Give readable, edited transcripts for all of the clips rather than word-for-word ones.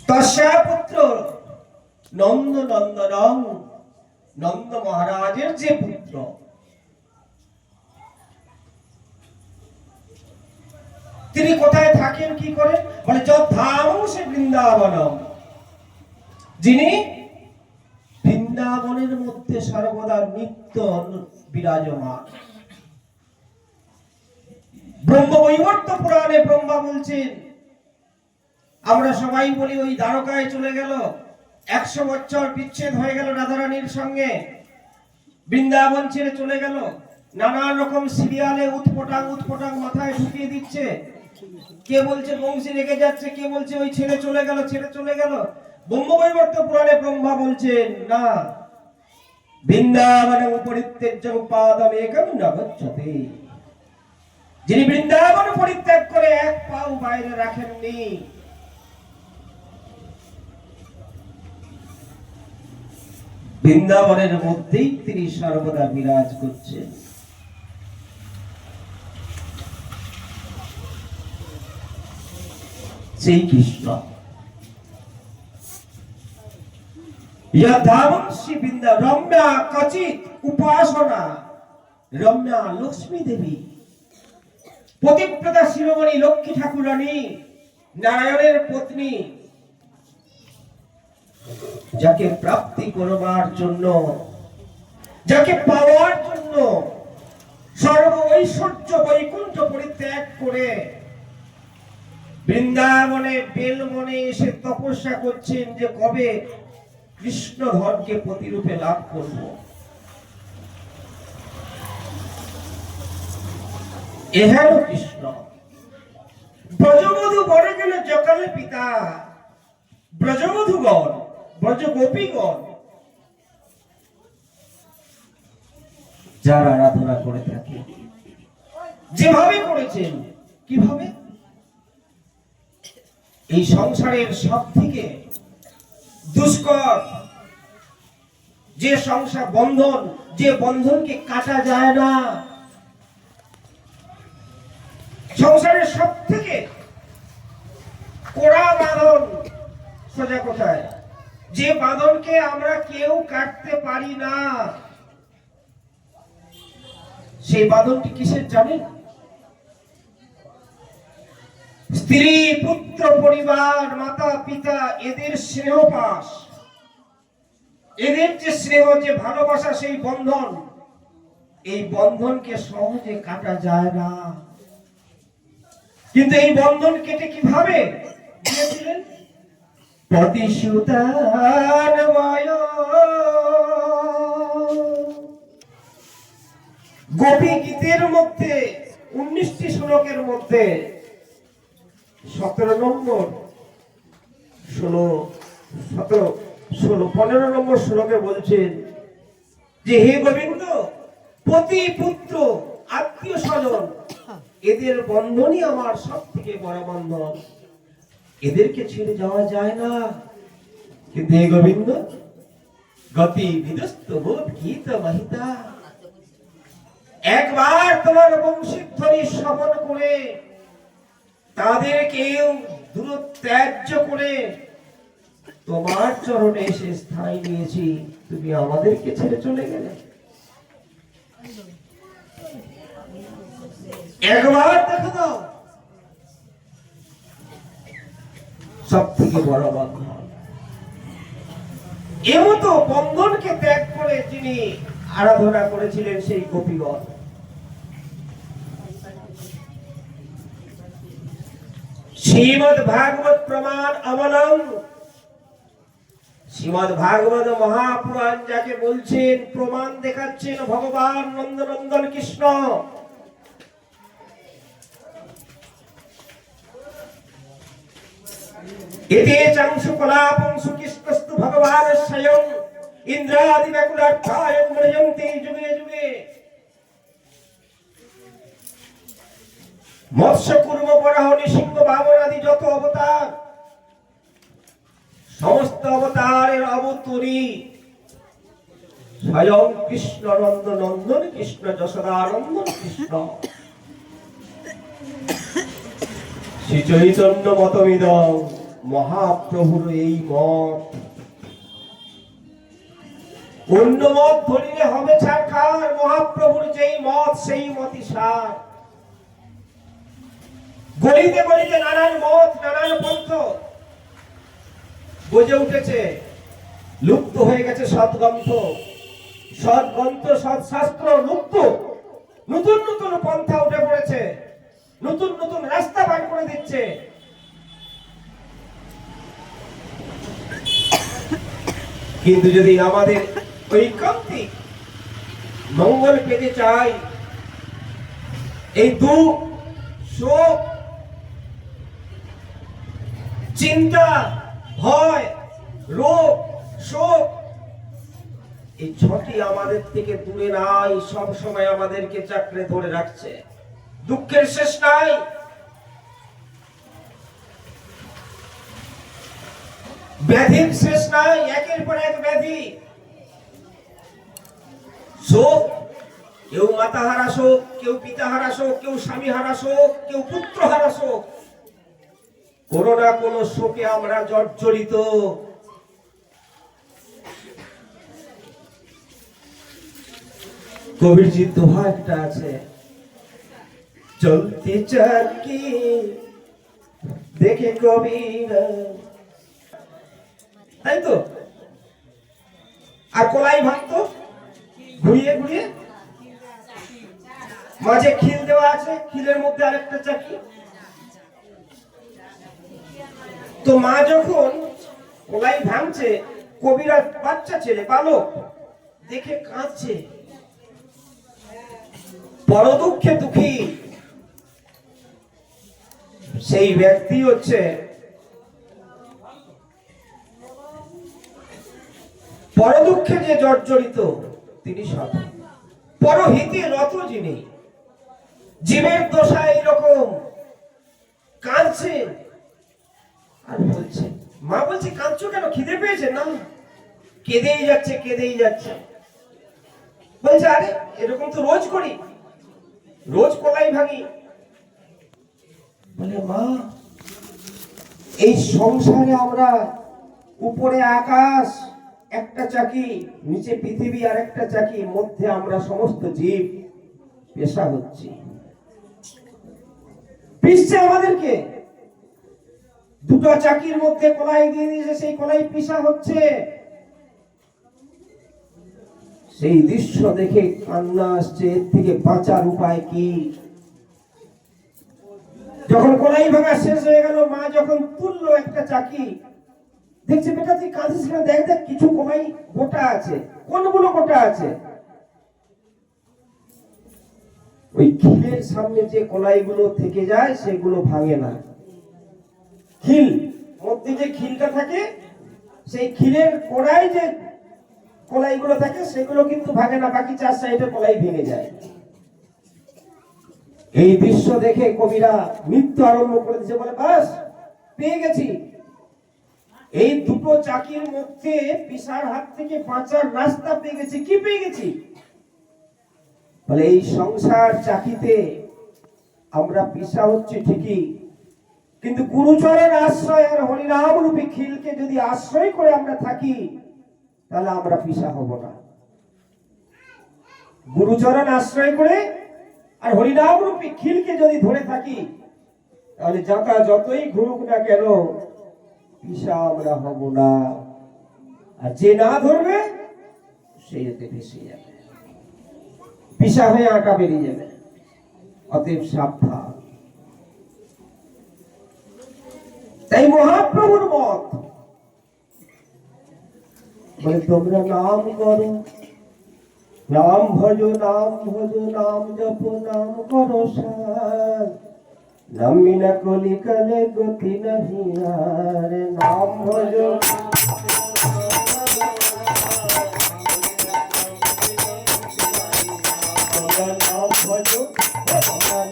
তস্যা পুত্র নন্দ নন্দনং, নন্দ মহারাজের যে পুত্র, তিনি কোথায় থাকেন, কি করেন? বলে যদ্ধাম সে বৃন্দাবনম, যিনি বৃন্দাবনের মধ্যে সর্বদা নিত্য বিরাজমান। ব্রহ্মবৈবর্ত পুরাণে ব্রহ্মা বলছেন, আমরা সবাই বলি ওই দ্বারকায় চলে গেল, 100 বছর বিচ্ছেদ হয়ে গেল রাধারানীর সঙ্গে, বৃন্দাবন ছেড়ে চলে গেল, নানা রকম সিরিয়ালে উৎপটাং মাথায় ঢুকিয়ে দিচ্ছে। কে বলছে বংশী রেখে যাচ্ছে, কে বলছে ওই ছেড়ে চলে গেল। ব্রহ্মবৈবর্ত পুরাণে ব্রহ্মা বলছেন, না, বৃন্দাবনে পরিত্যজ্যং পাদম একম ন গচ্ছতে, যিনি বৃন্দাবন পরিত্যাগ করে এক পাও বাইরে রাখেননি, বৃন্দাবনের মধ্যেই তিনি সর্বদা বিরাজ করছেন। সেই কৃষ্ণ রম্যা কচিত উপাসনা, রম্যা লক্ষ্মী দেবী, পতিব্রতা শিরোমণি লক্ষ্মী ঠাকুরানী, নারায়ণের পত্নী, যাকে প্রাপ্তি করবার জন্য, যাকে পাওয়ার জন্য সর্ব ঐশ্বর্য বৈকুণ্ঠ পরিত্যাগ করে বৃন্দাবনে বেলবনে এসে তপস্যা করছেন যে কবে কৃষ্ণ ধনকে প্রতিরূপে লাভ করব। এ হল কৃষ্ণ। ব্রজবধূ বনে গেল জকালে পিতা, ব্রজবধূগণ, ব্রজ গোপীগণ যারা আরাধনা করে থাকে, যেভাবে করেছেন, কিভাবে? এই সংসারের সব থেকে দুষ্কর যে সংসার বন্ধন, যে বন্ধনকে কাটা যায় না, সংসারের সব থেকে কড়া বাঁধন, সোজা কোথায়, যে বাঁধনকে আমরা কেউ কাটতে পারি না, সেই বাঁধনটি কিসের জানেন? স্ত্রী, পুত্র, পরিবার, মাতা পিতা, এদের স্নেহ পাশ, এদের যে স্নেহ, যে ভালোবাসা, সেই বন্ধন, এই বন্ধনকে সহজে কাটা যায় না। কিন্তু এই বন্ধন কেটে কিভাবে দিয়েছিলেন? প্রতিশ্রুতানময় গোপী গীতের মধ্যে 19টি শ্লোকের মধ্যে 17 নম্বর 15 নম্বর শ্লোকে বলছেন যে হে গোবিন্দ, পতি পুত্র আত্মীয় স্বজন, এদের বন্ধনই আমার সব থেকে বড় বন্ধন, এদেরকে ছেড়ে যাওয়া যায় না। কিন্তু হে গোবিন্দ, গতি বিদস্ত বোধ গীত মহিতা, একবার তোমার বংশীধ্বনি শ্রবণ করে তাদেরকেও দূরত্যাজ্য করে তোমার চরণে এসে স্থায়ী নিয়েছি, তুমি আমাদেরকে ছেড়ে চলে গেলে। একবার দেখো দাও, সব থেকে বড় বন্ধন। এমতো বন্ধনকে ত্যাগ করে যিনি আরাধনা করেছিলেন সেই গোপীগণ। শ্রীমদ ভাগবত প্রমাণ অবলম্ব, শ্রীমদ ভাগবত মহাপুরাণ যাকে বলছেন, প্রমাণ দেখাচ্ছেন ভগবান নন্দনন্দন কৃষ্ণ। এতে চাংশু কলাপংশু কৃষ্ণস্তু ভগবান স্বয়ং ইন্দ্রাদি ব্যাকুলার্থায় মৃজন্তি যুগে যুগে। মৎস্য কুর্ম বরাহ নৃসিংহ বামন আদি যত অবতার, সমস্ত অবতারের অবতরী স্বয়ং কৃষ্ণ নন্দন কৃষ্ণ, যশোদানন্দন কৃষ্ণ। শ্রী চৈতন্য মতমিদং মহাপ্রভুর এই মত। অন্য মত ধরিলে হবে ছারখার, মহাপ্রভুর যেই মত সেই মতই সার। গলিতে গলিতে নানান মত, নানান পন্থ গজে উঠেছে, লুপ্ত হয়ে গেছে সৎগ্রন্থ, সৎগ্রন্থ সৎশাস্ত্র লুপ্ত। নতুন নতুন পন্থা উঠে পড়েছে, নতুন নতুন রাস্তা বার করে দিচ্ছে। কিন্তু যদি আমাদের ঐকান্তিক মঙ্গল পেতে চাই, এই দুঃখ, শোক, চিন্তা, ভয়, রোগ, শোক, এই ছটি আমাদের থেকে দূরে নাই, সব সময় আমাদেরকে চাকরে ধরে রাখছে। দুঃখের শেষ নাই, ব্যাধির শেষ নাই, একের পর এক ব্যাধি। শোক, কেউ মাতাহারা শোক, কেউ পিতাহারা শোক, কেউ স্বামীহারা শোক, কেউ পুত্রহারা শোক। কোনো না কোনো শোকে আমরা জর্জরিত। কবিরজির দোহা একটা আছে, চলতে চাকি দেখে কবির, তাই তো? আর কলাই ভাঙতো ঘুরিয়ে ঘুরিয়ে, মাঝে খিল দেওয়া আছে, খিলের মধ্যে আরেকটা চাকি। তো মা যখন কলাই ভাঙছে, কবিরা বাচ্চা ছেলে বালক দেখে কাঁদছে, বড় দুঃখে দুঃখী। সেই ব্যক্তি হচ্ছে বড় দুঃখে যে জর্জরিত, তিনি সাধু। পরহিতে রত যিনি, জীবের দশা এইরকম, কাঁদছে আর বলছে, মা বলছে কাঁদছো কেন, খিদে পেয়েছে? না, কেঁদেই যাচ্ছে, কেঁদেই যাচ্ছে। বলছে আরে এরকম তো রোজ করি, রোজ কলাই ভাঙি। বলে মা, এই সংসারে আমরা উপরে আকাশ একটা চাকি, নিচে পৃথিবী আর একটা চাকি, মধ্যে আমরা সমস্ত জীব পেশা হচ্ছি। পিষছে আমাদেরকে, দুটো চাকির মধ্যে কলাই দিয়ে দিয়েছে, সেই কলাই পিষা হচ্ছে। সেই দৃশ্য দেখে কান্না আসছে, এর থেকে বাঁচার উপায় কি? যখন কলাই ভাঙা শেষ হয়ে গেল, মা যখন তুললো একটা চাকি, দেখছে বেটা তুই কাঁদিস না, দেখ দেখ কিছু কলাই গোটা আছে। কোনগুলো গোটা আছে? ওই খিলের সামনে যে কলাইগুলো থেকে যায় সেগুলো ভাঙে না। খিল মধ্যে যে খিলটা থাকে, সেই খিলের কোড়ায় যে কলাইগুলো থাকে সেগুলো কিন্তু ভাঙে না, বাকি চার সাইডে কলাই ভেঙে যায়। এই দৃশ্য দেখে কবিরা নৃত্য আরম্ভ করে দিয়েছে, বলে বাস পেয়ে গেছি, এই দুটো চাকির মধ্যে পিসার হাত থেকে বাঁচার রাস্তা পেয়ে গেছি। কি পেয়ে গেছি? বলে এই সংসার চাকিতে আমরা পিসা হচ্ছে ঠিকই, কিন্তু গুরুচরণ আশ্রয় আর হরিনাম রূপী খিলকে যদি আশ্রয় করে আমরা থাকি, তাহলে আমরা পিসা হব না। গুরুচরণ আশ্রয় করে আর হরিনাম রূপী খিলকে যদি ধরে থাকি, তাহলে যাতা যতই ঘুরুক না কেন পিসা আমরা হব না। আর যে না ধরবে সে এতে ভেসে যাবে, পিসা হয়ে আটা বেরিয়ে যাবে। অতএব সাবধান। তাই মহাপ্রভুর মত বলে তোমরা নাম করো, নাম ভজ, নাম ভজ, নাম জপ, নাম করো সার, নাম বিনা কলিকালে গতি নাহি আর। নাম ভজ, নাম ভজ,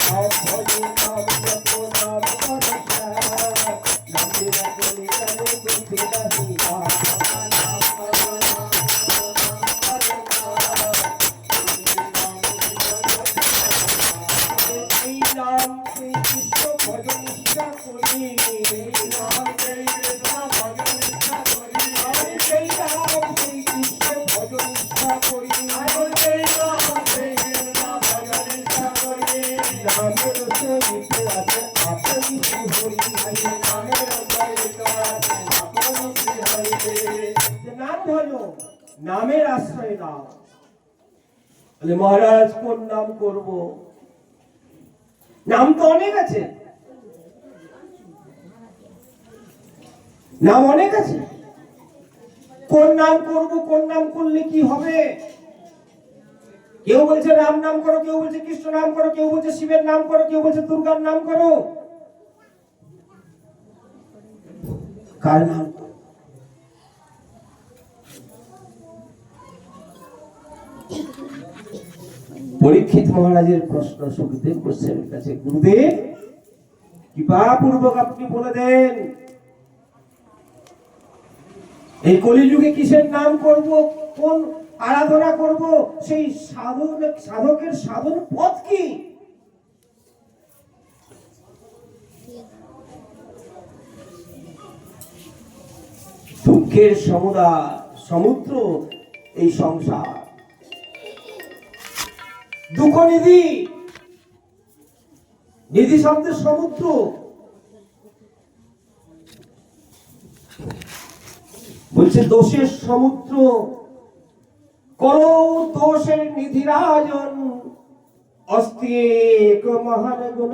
নাম ভজ, নাম জপ, নাম করো সার, নাম বিনা কলিকালে গতি নাহি আর। নাম কৃষ্ণ ভজন করি, নাম নামের আশ্রয় দাও। বলে মহারাজ কোন নাম করব? নাম তো অনেক আছে, নাম অনেক আছে, কোন নাম করব, কোন নাম করলে কি হবে? কেউ বলছে রাম নাম করো, কেউ বলছে কৃষ্ণ নাম করো, কেউ বলছে শিবের নাম করো, কেউ বলছে দুর্গার নাম করো। কার নাম? পরীক্ষিত মহারাজের প্রশ্ন সুখদেব গোস্বামীর কাছে, গুরুদেব কৃপাপূর্বক আপনি বলে দেন এই কলিযুগে কিসের নাম করব, কোন আরাধনা করব, সেই সাধকের সাধন পথ কি? দুঃখের সমুদ্র এই সংসার, দুঃখ নিধি, নিধি শব্দের সমুদ্র। বলছে দোষের সমুদ্র, করো দোষের নিধিরাজন, অস্তিক মহান গুণ,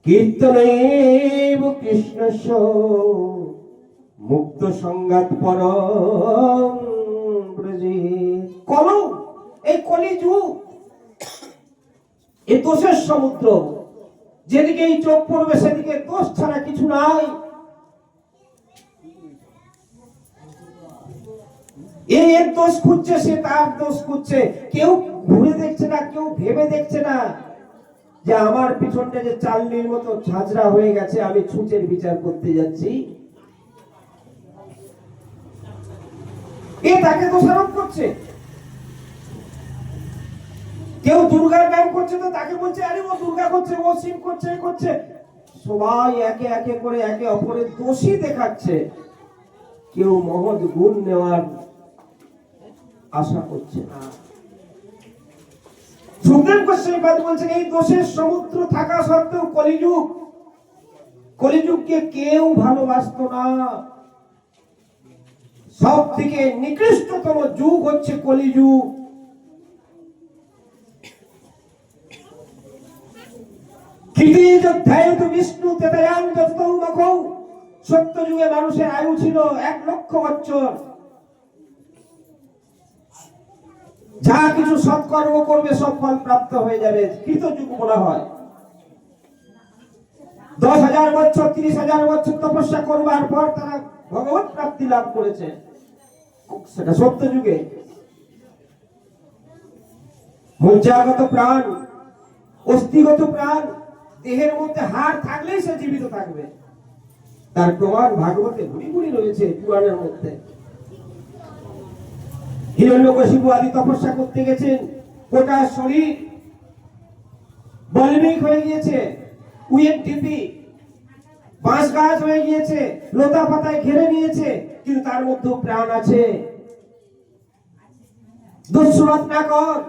কীর্তনেব কৃষ্ণস্য, মুক্ত সংগাত পরম ব্রজে। করো এই কলিযুগ, এই দোষের সমুদ্র, যেদিকে এই চোখ পড়বে সেদিকে দোষ ছাড়া কিছু নাই। এর দোষ খুঁজছে, সে তার দোষ খুঁজছে, কেউ ঘুরে দেখছে না, কেউ ভেবে দেখছে না যে আমার পিছনটা যে চালনির মতো ঝাঁঝরা হয়ে গেছে, আমি ছুঁচের বিচার করতে যাচ্ছি, এ তাকে দোষারোপ করছে। কেউ দুর্গার নাম করছে তো তাকে বলছে আরে ও দুর্গা করছে, ও শিব করছে, করছে। সবাই একে একে করে একে অপরের দোষী দেখাচ্ছে, কেউ মহৎ গুণ নেওয়ার আশা করছে না। সুখদেব গোস্বামী বলছেন এই দোষের সমুদ্র থাকা সত্ত্বেও কলিযুগকে কেউ ভালোবাসতো না। সব থেকে নিকৃষ্টতম যুগ হচ্ছে কলিযুগ। বিষ্ণু তেতায়াং যতৌ মখৌ, সত্য যুগে মানুষের আয়ু ছিল 1,00,000 বছর। যা কিছু সৎকর্ম করবে সব ফল প্রাপ্ত হয়ে যাবে, কৃতযুগ বলা হয়। 10,000 বছর 30,000 বছর তপস্যা করবার পর তারা ভগবত প্রাপ্তি লাভ করেছে, সেটা সত্য যুগে। মজ্জাগত প্রাণ, অস্থিগত প্রাণ, দেহের মধ্যে হাড় থাকলেই সে জীবিত থাকবে, তার প্রমাণ ভাগবতে ভুরি ভুরি রয়েছে, পুরাণের মধ্যে। হিরণ্যকশিপু আদি তপস্যা করতে গেছেন, গোটা শরীর বলমিক হয়ে গিয়েছে, উইয়ের টিপি বাঁশ গাছ হয়ে গিয়েছে, লতা পাতায় ঘিরে নিয়েছে, কিন্তু তার মধ্যে প্রাণ আছে। দস্যুরত্নাকর,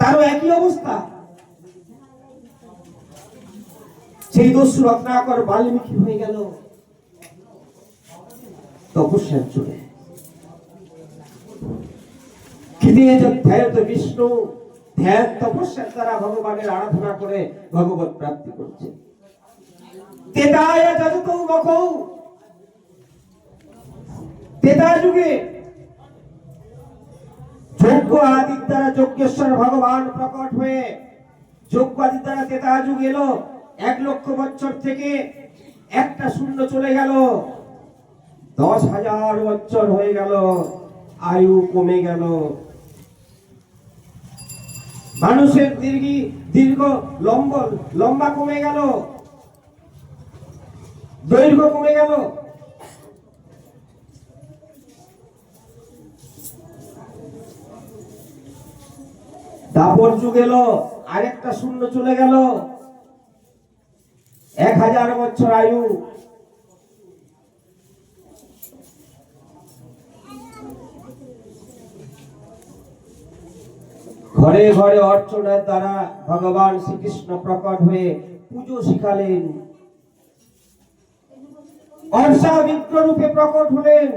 তারও একই অবস্থা। সেই দস্যুরত্নাকর বাল্মীকি হয়ে গেল তপস্যার যুগে। বিষ্ণু ধ্যান তপস্যার দ্বারা ভগবানের আরাধনা করে ভগবত প্রাপ্তি করছে। তেতা যুগে যজ্ঞ আদির দ্বারা যজ্ঞেশ্বর ভগবান প্রকট হয়ে, যজ্ঞ আদির দ্বারা তেতা যুগ এলো। 1,00,000 বছর থেকে একটা শূন্য চলে গেল, 10,000 বছর হয়ে গেল, আয়ু কমে গেল। মানুষের দীর্ঘ লম্বা কমে গেল, দৈর্ঘ্য কমে গেল। দাপর যুগ এলো, আরেকটা শূন্য চলে গেল, 1,000 বছর আয়ু। ঘরে ঘরে অর্চনার দ্বারা ভগবান শ্রীকৃষ্ণ প্রকট হয়ে পুজো শিখালেন। অর্ষা বিগ্র রূপে প্রকট হলেন।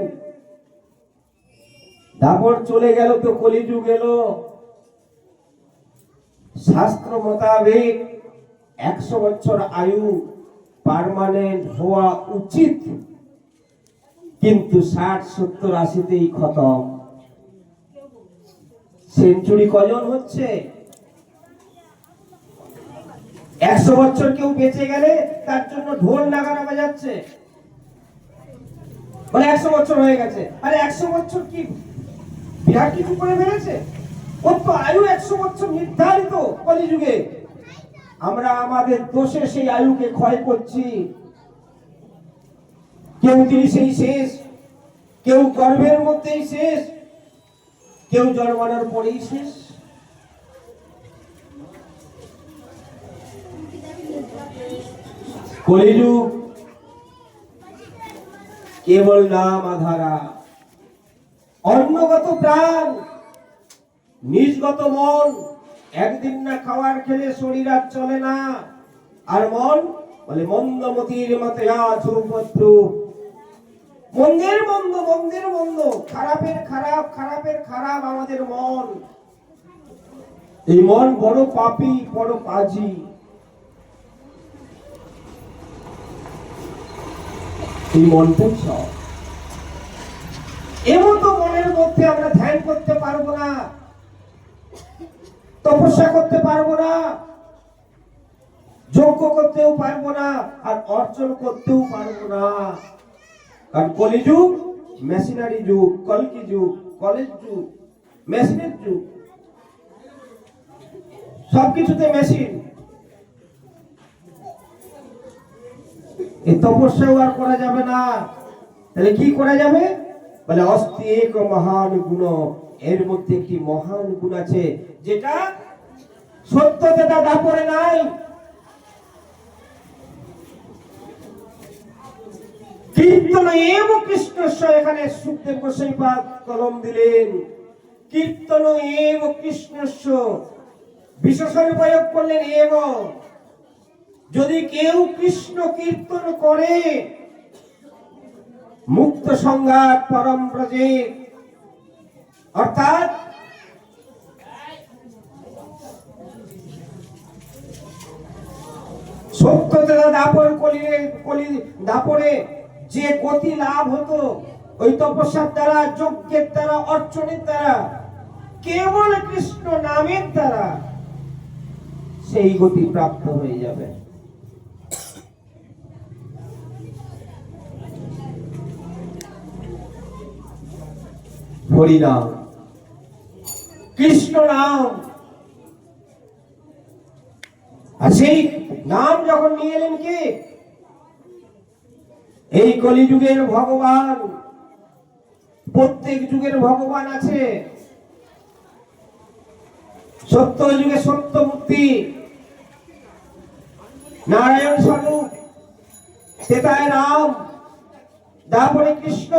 দাপর চলে গেল তো কলিযুগ এলো। শাস্ত্র মোতাবেক 100 বছর আয়ু পার্মানেন্ট হওয়া উচিত, কিন্তু 60, 70, 80তেই খতম। সেঞ্চুরি কজন হচ্ছে? 100 বছর কেউ বেঁচে গেলে তার জন্য ঢোল নাগারা বাজাচ্ছে, বলে 100 বছর হয়ে গেছে। আরে 100 বছর কি বিরাট কিছু করে ফেলেছে? ওর তো আয়ু 100 বছর নির্ধারিত কলিযুগে। আমরা আমাদের দোষে সেই আয়ুকে ক্ষয় করছি। কেউ 30-এই শেষ, কেউ গর্ভের মধ্যেই শেষ, কেউ জন্মানোর পরেই শেষ। কলিযুগ কেবল নাম আধারা, অন্নগত প্রাণ, নিজগত মন। একদিন না খাবার খেলে শরীর আর চলে না। আর মন বলে মন্দমতির মতে আছো উপদ্রব। মন্দের মন্দ, মন্দের মন্দ, খারাপের খারাপ, খারাপের খারাপ আমাদের মন। এই মন বড় পাপী, বড় পাজি। এই মনটা সব এমতো মনের মধ্যে আমরা ধ্যান করতে পারবো না, তপস্যা করতে পারবো না, যজ্ঞ করতেও পারবো না, আর অর্জন করতেও পারবো না। কারণ কলিযুগ মেশিনারি যুগ, কলকি যুগ, কলেজ যুগ, মেশিনের যুগ। সবকিছুতে মেশিন। এই তপস্যাও আর করা যাবে না। তাহলে কি করা যাবে? বলে অস্তি এক মহান গুণ। এর মধ্যে একটি মহান গুণ আছে, যেটা সত্যতেতা দাপরে নাই। কীর্তন এব কৃষ্ণস্য, এখানে সুখদেব গোস্বামীপাদ কলম দিলেন। কীর্তন এব কৃষ্ণস্য, বিশেষণ প্রয়োগ করলেন এব। যদি কেউ কৃষ্ণ কীর্তন করে, মুক্ত সংঘাত পরম ব্রজে, অর্থাৎ সত্যতেতা দাপর কলি দাপরে যে গতি লাভ হতো ওই তপস্যার দ্বারা, যজ্ঞের দ্বারা, অর্চনের দ্বারা, কেবল কৃষ্ণ নামের দ্বারা সেই গতি প্রাপ্ত হয়ে যাবে। হরি নাম, কৃষ্ণ নাম। আর সেই নাম যখন নিয়ে এলেন কে? এই কলিযুগের ভগবান। প্রত্যেক যুগের ভগবান আছে। সত্য যুগে সত্যমূর্তি নারায়ণ স্বরূপ, সেটায় রাম, তারপরে কৃষ্ণ।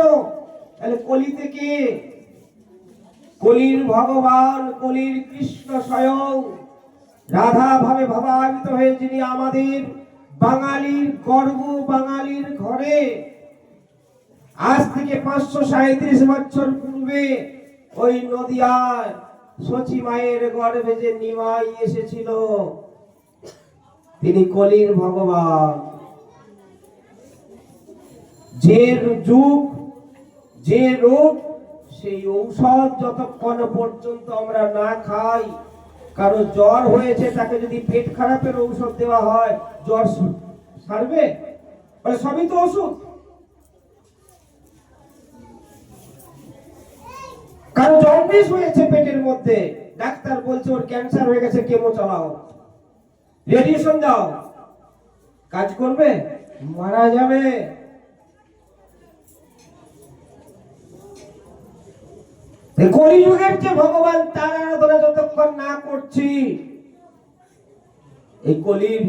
তাহলে কলিতে কে? কলির ভগবান, কলির কৃষ্ণ স্বয়ং রাধা ভাবে ভাবান্বিত হয়ে যিনি আমাদের বাঙালির গর্ব, বাঙালির ঘরে আজ থেকে 537 বছর পূর্বে ওই নদিয়ার সচি মায়ের গর্ভে যে নিমাই এসেছিল, তিনি কলির ভগবান। যে যুগ, যে রোগ, সেই ঔষধ যতক্ষণ পর্যন্ত আমরা না খাই। কারো জ্বর হয়েছে, তাকে যদি পেট খারাপের ঔষধ দেওয়া হয়, জ্বর সারবে? সবই তো ওষুধ। কারো জন্ডিস হয়েছে পেটের মধ্যে, ডাক্তার বলছে ওর ক্যান্সার হয়ে গেছে, কেমো চালাও, রেডিয়েশন দাও, কাজ করবে? মারা যাবে। কলিযুগের যে ভগবান, তার আরাধনা যতক্ষণ না করছি, এই কলির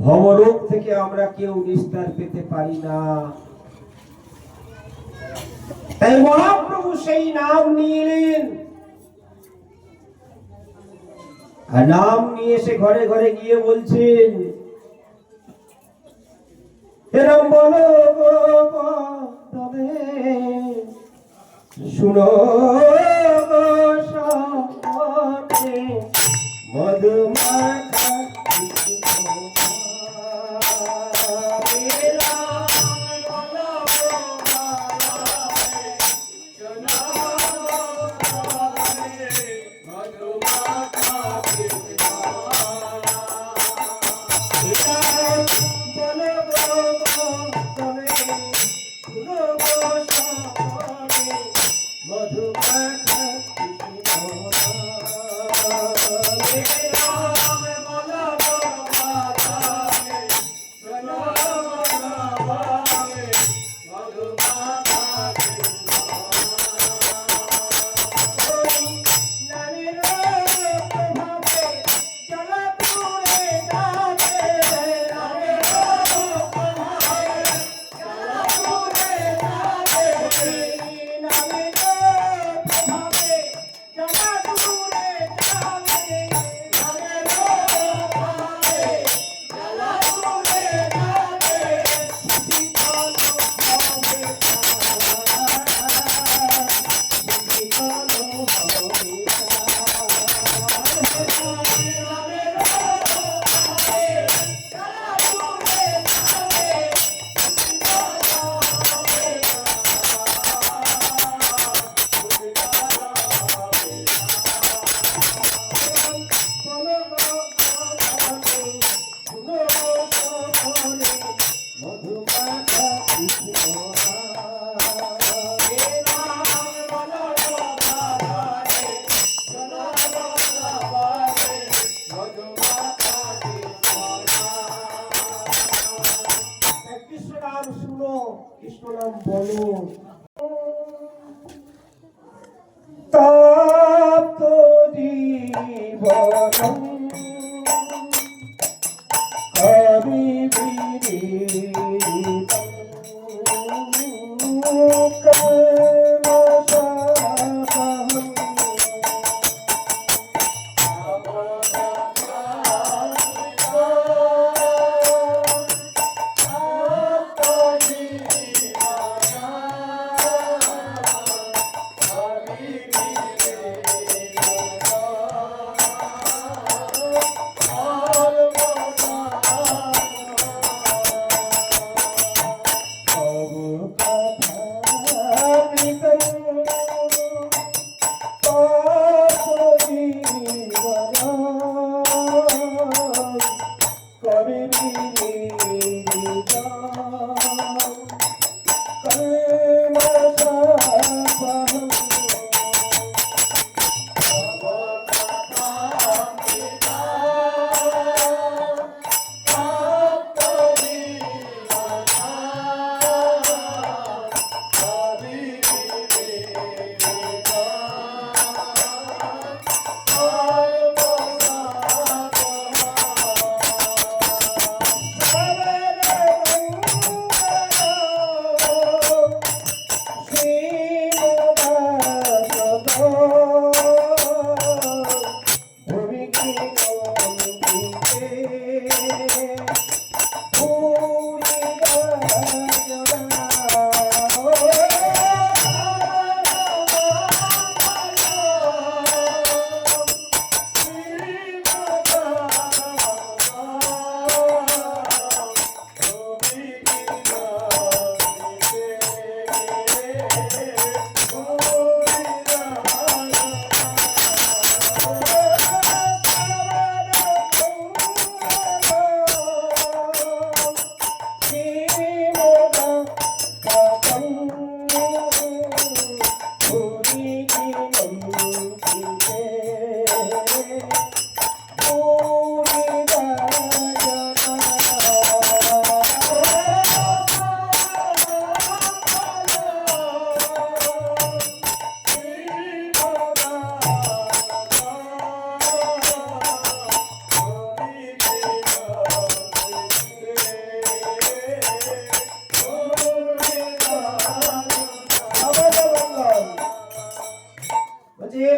ভবরোগ থেকে আমরা কেউ নিস্তার পেতে পারি না। তাই মহাপ্রভু সেই নাম নিয়ে এলেন। আর নাম নিয়ে এসে ঘরে ঘরে গিয়ে বলছেন, এরম বলো তবে শুনো সপনে মধুমাখা কৃষ্ণ নাম বলো তপ্ত জীবনম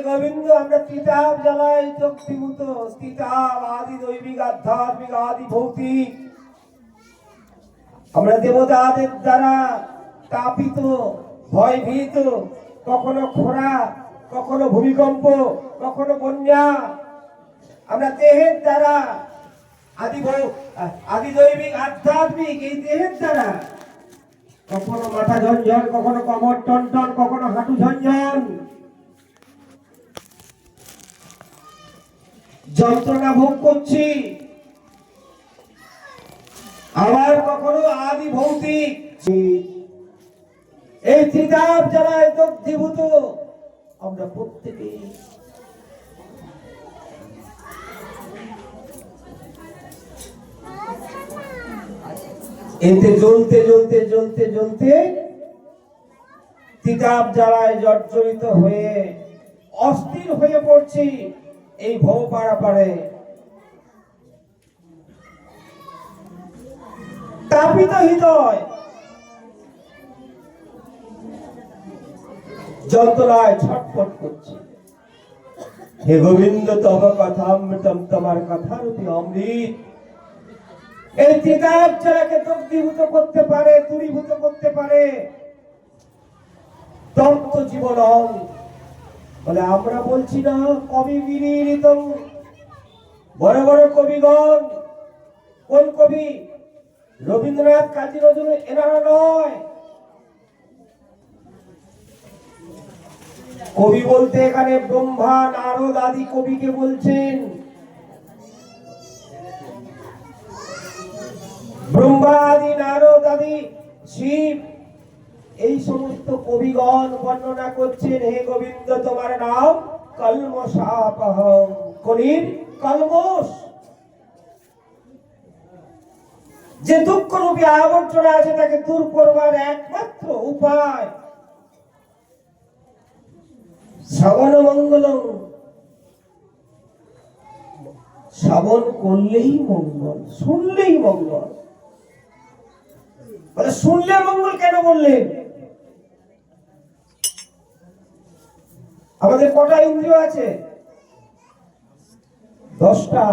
গোবিন্দ আমরা তিতাব জ্বালাই শক্তিভূত তিতাব আদি দৈবিক আধ্যাত্মিক আদি ভৌতিক আমরা দেবতাদের দ্বারা তাপিত, ভয়ভীত, কখনো খরা, কখনো ভূমিকম্প, কখনো বন্যা। আমরা দেহের দ্বারা আদি দৈবিক আধ্যাত্মিক এই দেহের দ্বারা কখনো মাথা ঝনঝন, কখনো কমর টনটন, কখনো হাঁটু ঝনঝন, যন্ত্রণা ভোগ করছি। আবার কখনো আদি ভৌতিক এই ত্রিতাপ জ্বালায় দগ্ধীভূত আমরা প্রত্যেকেই। এতে জ্বলতে জ্বলতে জ্বলতে জ্বলতে ত্রিতাপ জ্বালায় জর্জরিত হয়ে অস্থির হয়ে পড়ছি এই ভব পারাপারে। তাপিত হৃদয় যন্ত্রণায় ছটফট করছে। হে গোবিন্দ তব কথামৃতম, তোমার কথারূপী অমৃত এই ত্রিতাপ জ্বালাকে দগ্ধীভূত করতে পারে, দূরীভূত করতে পারে। তপ্ত জীবন বলে আমরা বলছি না, কবি বিনীড়িতম, বড় বড় কবিগণ। কোন কবি? রবীন্দ্রনাথ, কাজী নজরুল, এনারা নয়। কবি বলতে এখানে ব্রহ্মা, নারদ আদি কবিকে বলছেন। ব্রহ্মা আদি, নারদ আদি, শিব, এই সমস্ত কবিগণ বর্ণনা করছেন, হে গোবিন্দ তোমার নাম কলমশাপহম, কলির কলমশ। যে দুঃখ রূপী আবর্জনা আছে তাকে দূর করবার একমাত্র উপায় শ্রবণ মঙ্গলম। শ্রবণ করলেই মঙ্গল, শুনলেই মঙ্গল। বলে শুনলে মঙ্গল কেন বললেন? আমাদের কটা ইন্দ্রিয় আছে? 10টা।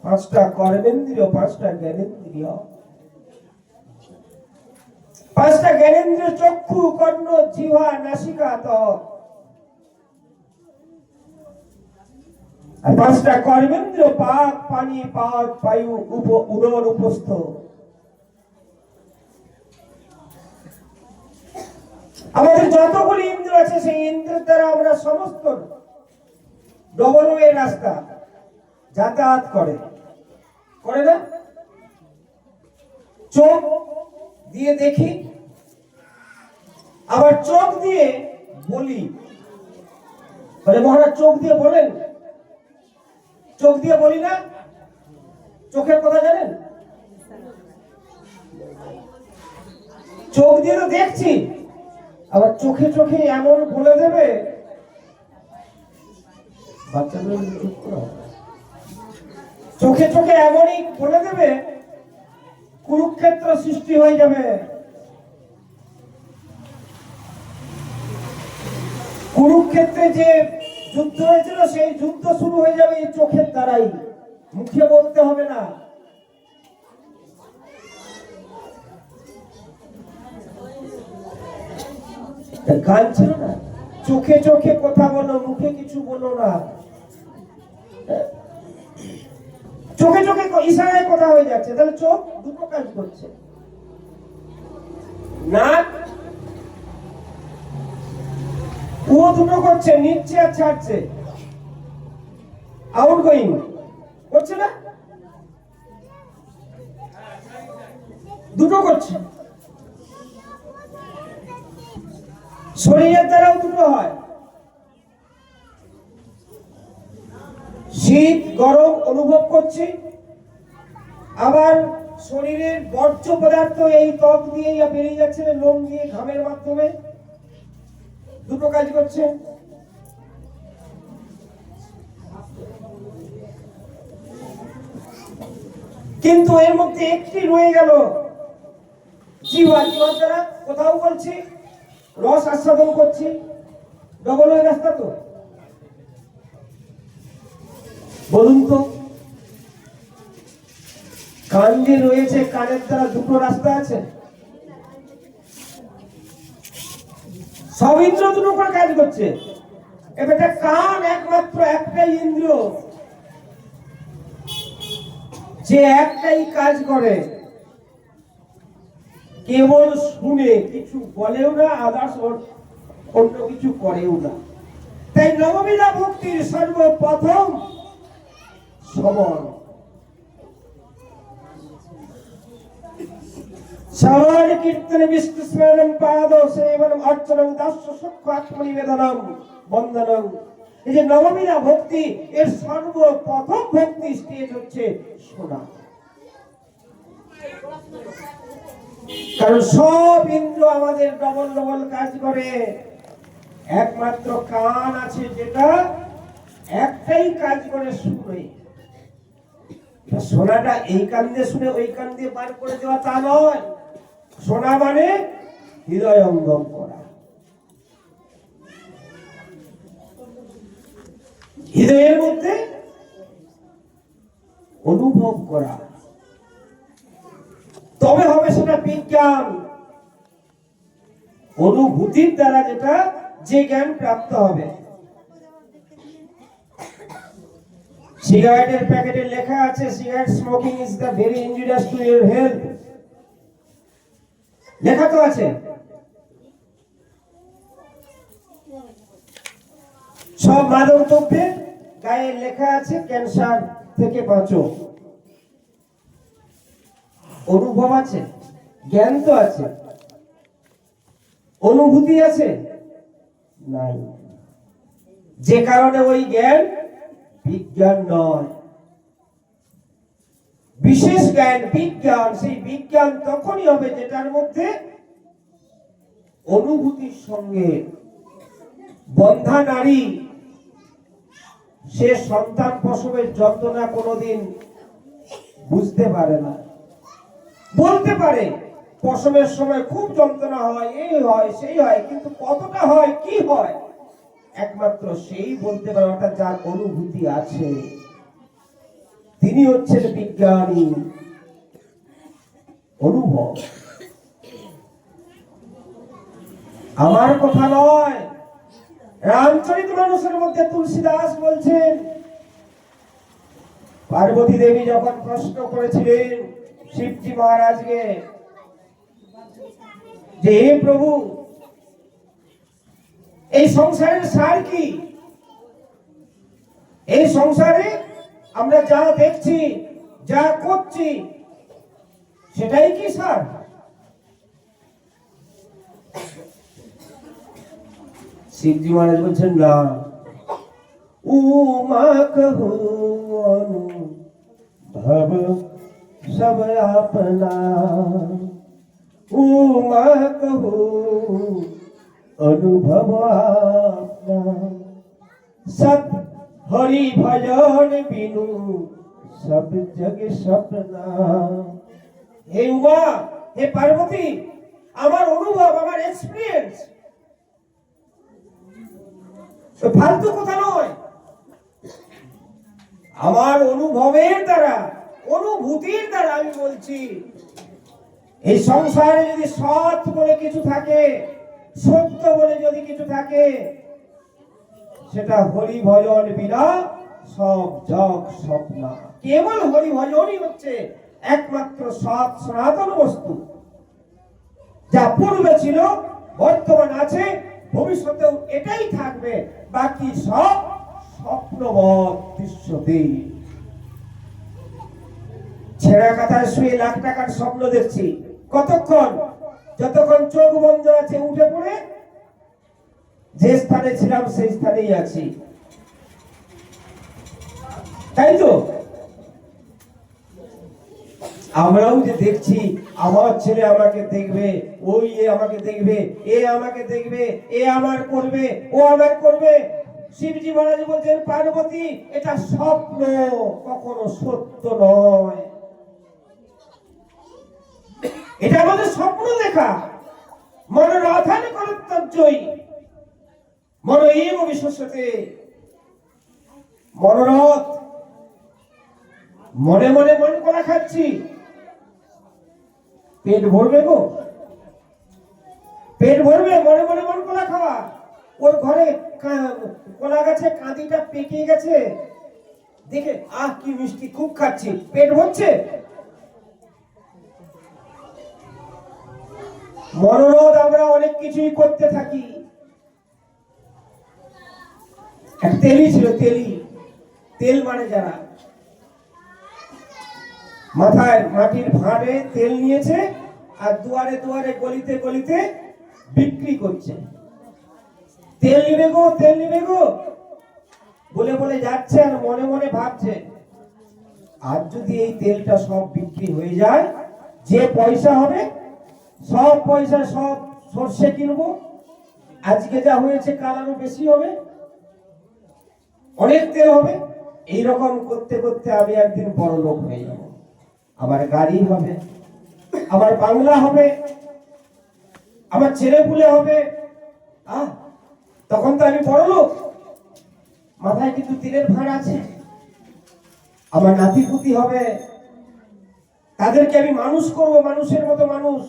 5টা কর্মেন্দ্রিয়, 5টা জ্ঞানেন্দ্রিয়। 5টা জ্ঞানেন্দ্রিয় চক্ষু, কর্ণ, জিহ্বা, নাসিকা, ত্বক। আর 5টা কর্মেন্দ্রিয় পাক, পানি, পাক, বায়ু, উদর, উপস্থ। আমাদের যতগুলি ইন্দ্র আছে সেই ইন্দ্রের দ্বারা আমরা সমস্ত ডবল ওয়ে রাস্তা যাতায়াত করে না? চোখ দিয়ে দেখি, আবার চোখ দিয়ে বলি। বলে মহারাজ চোখ দিয়ে বলেন? চোখ দিয়ে বলি না। চোখের কথা জানেন? চোখ দিয়ে তো দেখছি, আবার চোখে চোখে এমন বলে দেবে, বাচ্চাদের চোখে চোখে এমনই বলে দেবে কুরুক্ষেত্র সৃষ্টি হয়ে যাবে। কুরুক্ষেত্রে যে যুদ্ধ হয়েছিল সেই যুদ্ধ শুরু হয়ে যাবে এই চোখের দ্বারাই, মুখে বলতে হবে না। গান ছিল না, চোখে চোখে কথা বলো, মুখে কিছু বলো না। চোখে চোখে ইশারায় কথা হয়ে যাচ্ছে। তাহলে চোখ দুটো কাজ করছে। নাক ও দুটো করছে, নিচ্ছে আর ছাড়ছে, আউট গোয়িং করছে না, দুটো করছে। শরীরের দ্বারাও দুটো হয়, শীত গরম অনুভব করছি, আবার শরীরের বর্জ্য পদার্থ এই ত্বক দিয়ে বেরিয়ে যাচ্ছে, লোম দিয়ে, ঘামের মাধ্যমে, দুটো কাজ করছে। কিন্তু এর মধ্যে একটি রয়ে গেল, জিহ্বা। জিহ্বার দ্বারা কোথাও বলছি, রস আস্বাদন করছি, ডবল হয়ে রাস্তা তো। বলুন তো কান যে রয়েছে, কানের দ্বারা দুটো রাস্তা আছে, সব ইন্দ্র দুটো করে কাজ করছে। এবারে কান একমাত্র একটাই ইন্দ্র, যে একটাই কাজ করে, কেবল শুনে, কিছু বলেও না, আদার্স অন্য কিছু করেও না। তাই নববিধা ভক্তির সর্বপ্রথম শ্রবণ। শ্রবণ কীর্তনে বিষ্ণু স্মরণম পাদ সেবনম অর্চনম দাস্য সূক্ষ্ম আত্মনিবেদনম বন্দনম। এই যে নববিধা ভক্তি, এর সর্বপ্রথম ভক্তি স্টেজ হচ্ছে শোনা। কারণ সব ইন্দ্র আমাদের ডবল ডবল কাজ করে, একমাত্র কান আছে যেটা একটাই কাজ করে, শুনে। শোনাটা এই কান দিয়ে শুনে ওই কান দিয়ে বার করে দেওয়া তা নয়। শোনা মানে হৃদয় অঙ্গম করা, হৃদয়ের মধ্যে অনুভব করা, তবে হবে সেটা বিজ্ঞান। অনুভূতির দ্বারা যেটা, যে জ্ঞান প্রাপ্ত হবে। সিগারেটের প্যাকেটে লেখা আছে, cigarette smoking is the very injurious to your health, লেখা তো আছে। সব মাদক দ্রব্যের গায়ে লেখা আছে, ক্যান্সার থেকে বাঁচো। অনুভব আছে, জ্ঞান তো আছে, অনুভূতি আছে নাই। যে কারণে ওই জ্ঞান বিজ্ঞান নয়, বিশেষ জ্ঞান বিজ্ঞান। সেই বিজ্ঞান তখনই হবে যেটার মধ্যে অনুভূতির সঙ্গে। বন্ধা নারী সে সন্তান প্রসবের যন্ত্রণা কোনোদিন বুঝতে পারে না। বলতে পারে প্রসবের সময় খুব যন্ত্রণা হয়, এই হয় সেই হয়, কিন্তু কতটা হয়, কি হয়, একমাত্র সেই বলতে পারে। অর্থাৎ যার অনুভূতি আছে, তিনি হচ্ছেন বিজ্ঞানী। অনুভব আমার কথা নয়। রামচরিতমানসের মধ্যে তুলসীদাস বলছেন, পার্বতী দেবী যখন প্রশ্ন করেছিলেন শিবজি মহারাজকে যে হে প্রভু, এই সংসারের সার কি? এই সংসারে আমরা যা দেখছি, যা করছি, সেটাই কি সার? শিবজি মহারাজ বলছেন না। উমা কহু অনুভব সব আপনা, উমা কহু অনুভব আপনা, সত হরি ভজন বিনু সব জগ স্বপ্না। হে উমা, হে পার্বতী, আমার অনুভব, আমার এক্সপেরিয়েন্স ফালতু কথা নয়। আমার অনুভবের দ্বারা, অনুভূতির দ্বারা আমি বলছি, এই সংসারে যদি সৎ বলে কিছু থাকে, সত্য বলে যদি কিছু থাকে, সেটা হরি ভজন বিনা সব জগ স্বপ্ন। কেবল হরি ভজনই হচ্ছে একমাত্র সৎ সনাতন বস্তু, যা পূর্বে ছিল, বর্তমান আছে, ভবিষ্যতেও এটাই থাকবে। বাকি সব স্বপ্নবৎ দৃশ্যতে। ছেঁড়া কাঁথায় শুয়ে লাখ টাকার স্বপ্ন দেখছি, কতক্ষণ? যতক্ষণ চোখ বন্ধ আছে, উঠে পড়ে যে স্থানে ছিলাম সেই স্থানেই আছি, তাই তো? আমরাও যে দেখছি, আমার ছেলে আমাকে দেখবে, ওই এ আমাকে দেখবে, এ আমাকে দেখবে, এ আমার করবে, ও আমার করবে। শিবজি মহারাজ বলছেন, পার্বতী, এটা স্বপ্ন, কখনো সত্য নয়। এটা আমাদের স্বপ্ন দেখা। মনের আধান করতর্যই মন এব বিশ্বসতে। মনোরথ, মনে মনে মন করা খাচ্ছি, পেট ভরবে গো, পেট ভরবে মনে মনে মন কলা খাওয়া। ওর ঘরে কলা গাছে কাঁদিটা পেকে গেছে, দেখে আহ কি মিষ্টি, খুব খাচ্ছি, পেট ভরছে? মনোরোধ আমরা অনেক কিছুই করতে থাকি। এক তেলি ছিল, তেলি, তেল মানে যারা মাথায় মাটির ভাঁড়ে তেল নিয়েছে আর দুয়ারে দুয়ারে গলিতে গলিতে বিক্রি করছে। তেল নিবে গো, তেল নিবে গো বলে বলে যাচ্ছে, আর মনে মনে ভাবছে আর যদি এই তেলটা সব বিক্রি হয়ে যায়, যে পয়সা হবে সব পয়সা সব সর্ষে কিনবো, আজকে যা হয়েছে কাল আরো বেশি হবে, অনেক তেল হবে। এইরকম করতে করতে আমি একদিন বড় লোক হয়ে যাব, আমার গাড়ি হবে, আমার বাংলা হবে, আমার ছেলে পুলে হবে, তখন তো আমি বড় লোক। মাথায় কিন্তু তেলের ভাঁড় আছে, আমার নাতি পুতি হবে, তাদেরকে আমি মানুষ করব, মানুষের মতো মানুষ।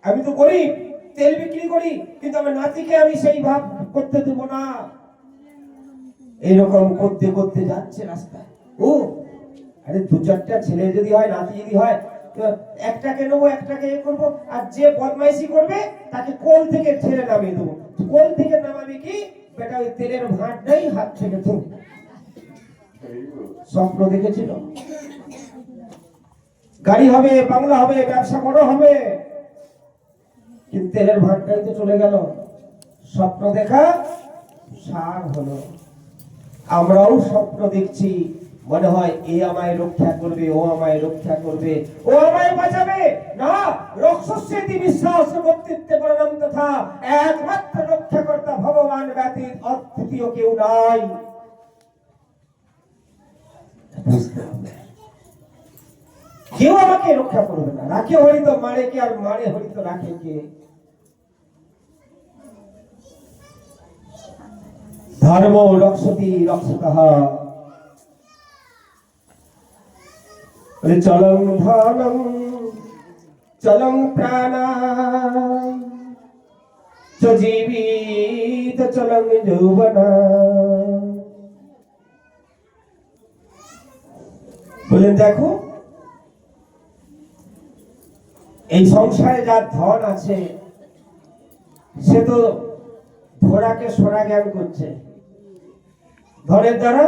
আমি তো গরিব, তেল বিক্রি করি, কিন্তু আমার নাতিকে আমি সেই ভাব করতে দেব না। এইরকম করতে করতে যাচ্ছে রাস্তায়। ও আরে দু চারটা ছেলে যদি হয়, নাতি যদি হয়, একটাকে নেবো, একটাকে এ করবো, আর যে বদমাইশি করবে তাকে কোল থেকে ছেড়ে নামিয়ে দেবো। কোল থেকে নামাবি কি বেটা, ওই তেলের ভাঁড়টাই হাত থেকে ধরো। স্বপ্ন দেখেছিল গাড়ি হবে, বাংলা হবে, ব্যবসা বড় হবে, কিন্তু তেলের ভাঁড়টাই তো চলে গেল। স্বপ্ন দেখা সার হলো। আমরাও স্বপ্ন দেখছি, মনে হয় এ আমায় রক্ষা করবে, ও আমায় রক্ষা করবে, ও আমায় বাঁচাবে। না, রক্ষসেতি বিশ্বাস বক্তিত্বে পরম তথা একমাত্র রক্ষাকর্তা ভগবান ব্যতীত অদ্বিতীয় কেউ নাই। কেউ আমাকে রক্ষা করবে না। রাখে হরি তো মারে কে, আর মারে হরি তো রাখে কে? ধর্ম রক্ষতি রক্ষতঃ, চলং ধনং চলং প্রাণা চ জীবিত চলং যৌবনা। বলেন দেখো, এই সংসারে যার ধন আছে সে তো ঘোড়াকে সোনা জ্ঞান করছে ধনের দ্বারা।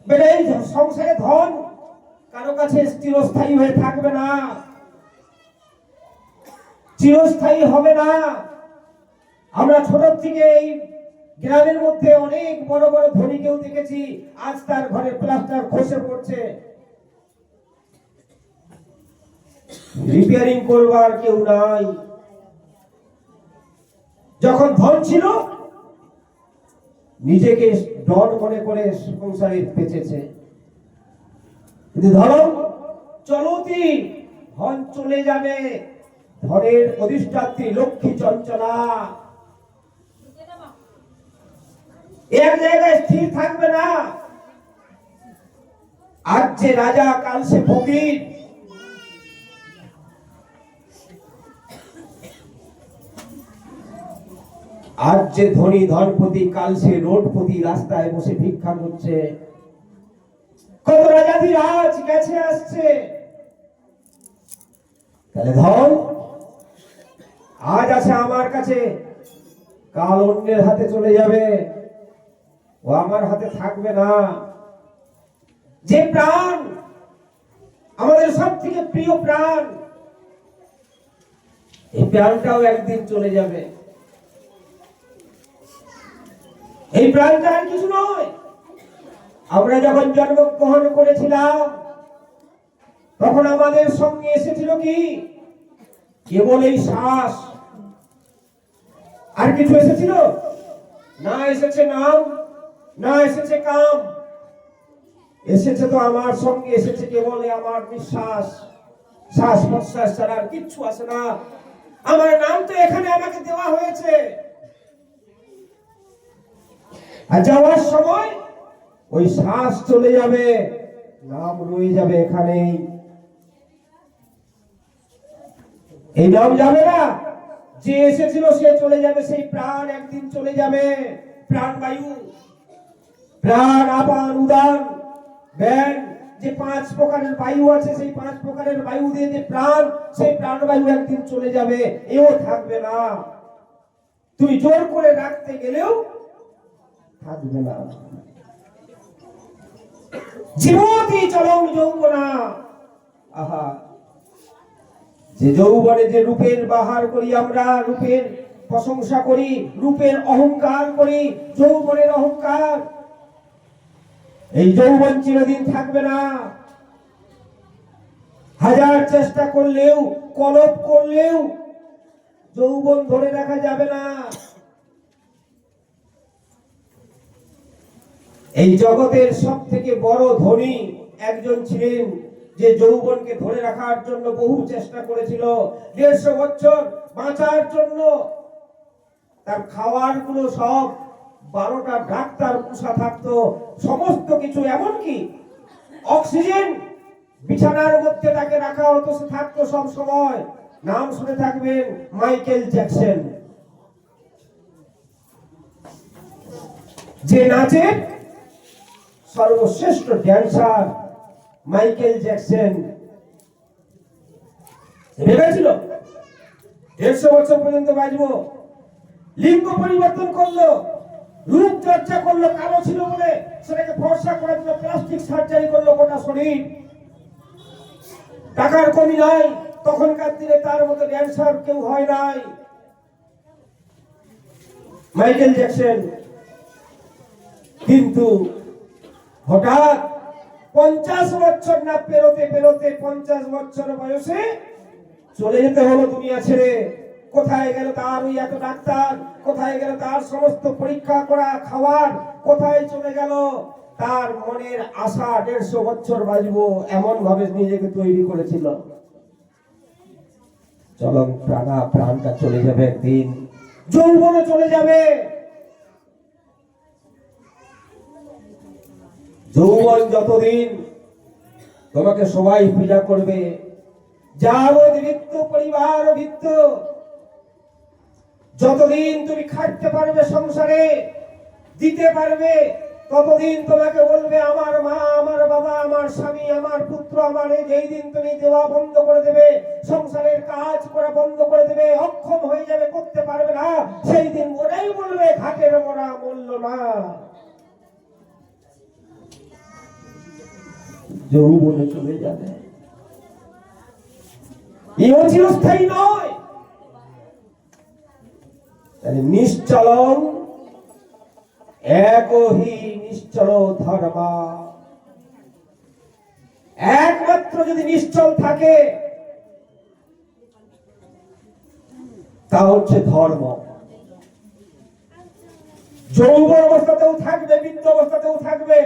বেটা এই সংসারে ধন কারো কাছে চিরস্থায়ী হয়ে থাকবে না, চিরস্থায়ী হবে না। আমরা ছোট থেকে এই গ্রামের মধ্যে অনেক বড় বড় ধনীকেও দেখেছি, আজ তার ঘরে প্লাস্টার খসে পড়ছে, রিপেয়ারিং করবার কেউ নাই। যখন ধন ছিল নিজেকে ডন মনে করে সংসারে বেঁচেছে, কিন্তু ধরো চলতি ধন চলে যাবে। ধনের অধিষ্ঠাত্রী লক্ষ্মী চঞ্চলা এক জায়গায় স্থির থাকবে না। আজ যে রাজা কাল সে ফকির, আজ যে ধনী ধনপতি কাল সে রোডপতি, রাস্তায় বসে ভিক্ষা করছে। কত রাজাধিরাজ গেছে আসছে। তাহলে ধন আজ আছে আমার কাছে, কাল অন্যের হাতে চলে যাবে, ও আমার হাতে থাকবে না। যে প্রাণ আমাদের সব থেকে প্রিয় প্রাণ, এই প্রাণটাও একদিন চলে যাবে। এই প্রাণটা আর কিছু নয়। আমরা যখন জন্মগ্রহণ করেছিলাম তখন আমাদের সঙ্গে এসেছিল কি? কেবল এই শ্বাস। আর কিছু এসেছিল না? এসেছে নাম, না এসেছে কাম, এসেছে তো আমার সঙ্গে এসেছে কেবল আমার নিঃশ্বাস, শ্বাস প্রশ্বাস ছাড়া আর কিচ্ছু আসে না। আমার নাম তো এখানে আমাকে দেওয়া হয়েছে, আর যাওয়ার সময় ওই শ্বাস চলে যাবে, নাম রয়ে যাবে এখানেই। এই নাম যাবে না, যে এসেছিল সে চলে যাবে, সেই প্রাণ একদিন চলে যাবে। প্রাণ বায়ু, প্রাণ আপান উদান ব্যান, যে 5 প্রকারের বায়ু আছে, সেই 5 প্রকারের বায়ু দিয়ে যে প্রাণ, সেই প্রাণ বায়ু একদিন চলে যাবে, এও থাকবে না। তুমি জোর করে রাখতে গেলেও থাকবে না। জীবতি চলং যৌবনা। আহা, যে যৌবনে যে রূপের বাহার করি আমরা, রূপের প্রশংসা করি, রূপের অহংকার করি, যৌবনের অহংকার, এই যৌবন চিরদিন থাকবে না। হাজার চেষ্টা করলেও, কলপ করলেও যৌবন ধরে রাখা যাবে না। এই জগতের সব থেকে বড় ধনী একজন ছিলেন, যে যৌবনকে ধরে রাখার জন্য বহু চেষ্টা করেছিল। 150 বছর বাঁচার জন্য তার খাওয়ার গুলো সব 12টা ডাক্তার পোষা থাকতো, সমস্ত কিছু, এমনকি অক্সিজেন বিছানার মধ্যে তাকে রাখা হতো, সে থাকতো সব সময়। নাম শুনে থাকবেন মাইকেল জ্যাকসন, যে নাচের সর্বশ্রেষ্ঠ ড্যান্সার মাইকেল জ্যাকসন। ভেবেছিল 150 বছর পর্যন্ত বাঁচবো, লিঙ্গ পরিবর্তন করলো, রূপ চর্চা করলো, কালো ছিল বলে সেটাকে ফর্সা করে দিল, প্লাস্টিক সার্জারি করলো গোটা শরীর। টাকার কমি নাই, তখনকার দিনে তার মতো ড্যান্সার কেউ হয় নাই। মাইকেল জ্যাকসন কিন্তু হঠাৎ 50 বছর না পেরোতে পেরোতে 50 বছর বয়সে চলে যেতে হলো দুনিয়া ছেড়ে। কোথায় গেল তার ওই এত ডাক্তার, কোথায় গেল তার সমস্ত পরীক্ষা করা, খাওয়ার, কোথায় চলে গেল তার মনের আশা? 150 বছর বাঁচবো, এমন ভাবে নিজেকে তৈরি করেছিল। চলং প্রাণা, প্রাণটা চলে যাবে একদিন, যৌবনে চলে যাবে। যৌবন যতদিন তোমাকে সবাই পূজা করবে, যাবৎ বৃত্ত পরিবার বৃত্ত, যতদিন তুমি খাটতে পারবে সংসারে, দিতে পারবে, ততদিন তোমাকে বলবে আমার মা, আমার বাবা, আমার স্বামী, আমার পুত্র, আমার। যেই দিন তুমি দেওয়া বন্ধ করে দেবে, সংসারের কাজ করা বন্ধ করে দেবে, অক্ষম হয়ে যাবে, করতে পারবে না, সেই দিন ওরাই বলবে ঘাটের মোরা মূল্য না। যৌবনে চলে যাবে, এও চিরস্থায়ী নয়। নিশ্চলং একহি নিশ্চল ধর্মা, একমাত্র যদি নিশ্চল থাকে তা হচ্ছে ধর্ম। যৌবন অবস্থাতেও থাকবে, বৃদ্ধ অবস্থাতেও থাকবে,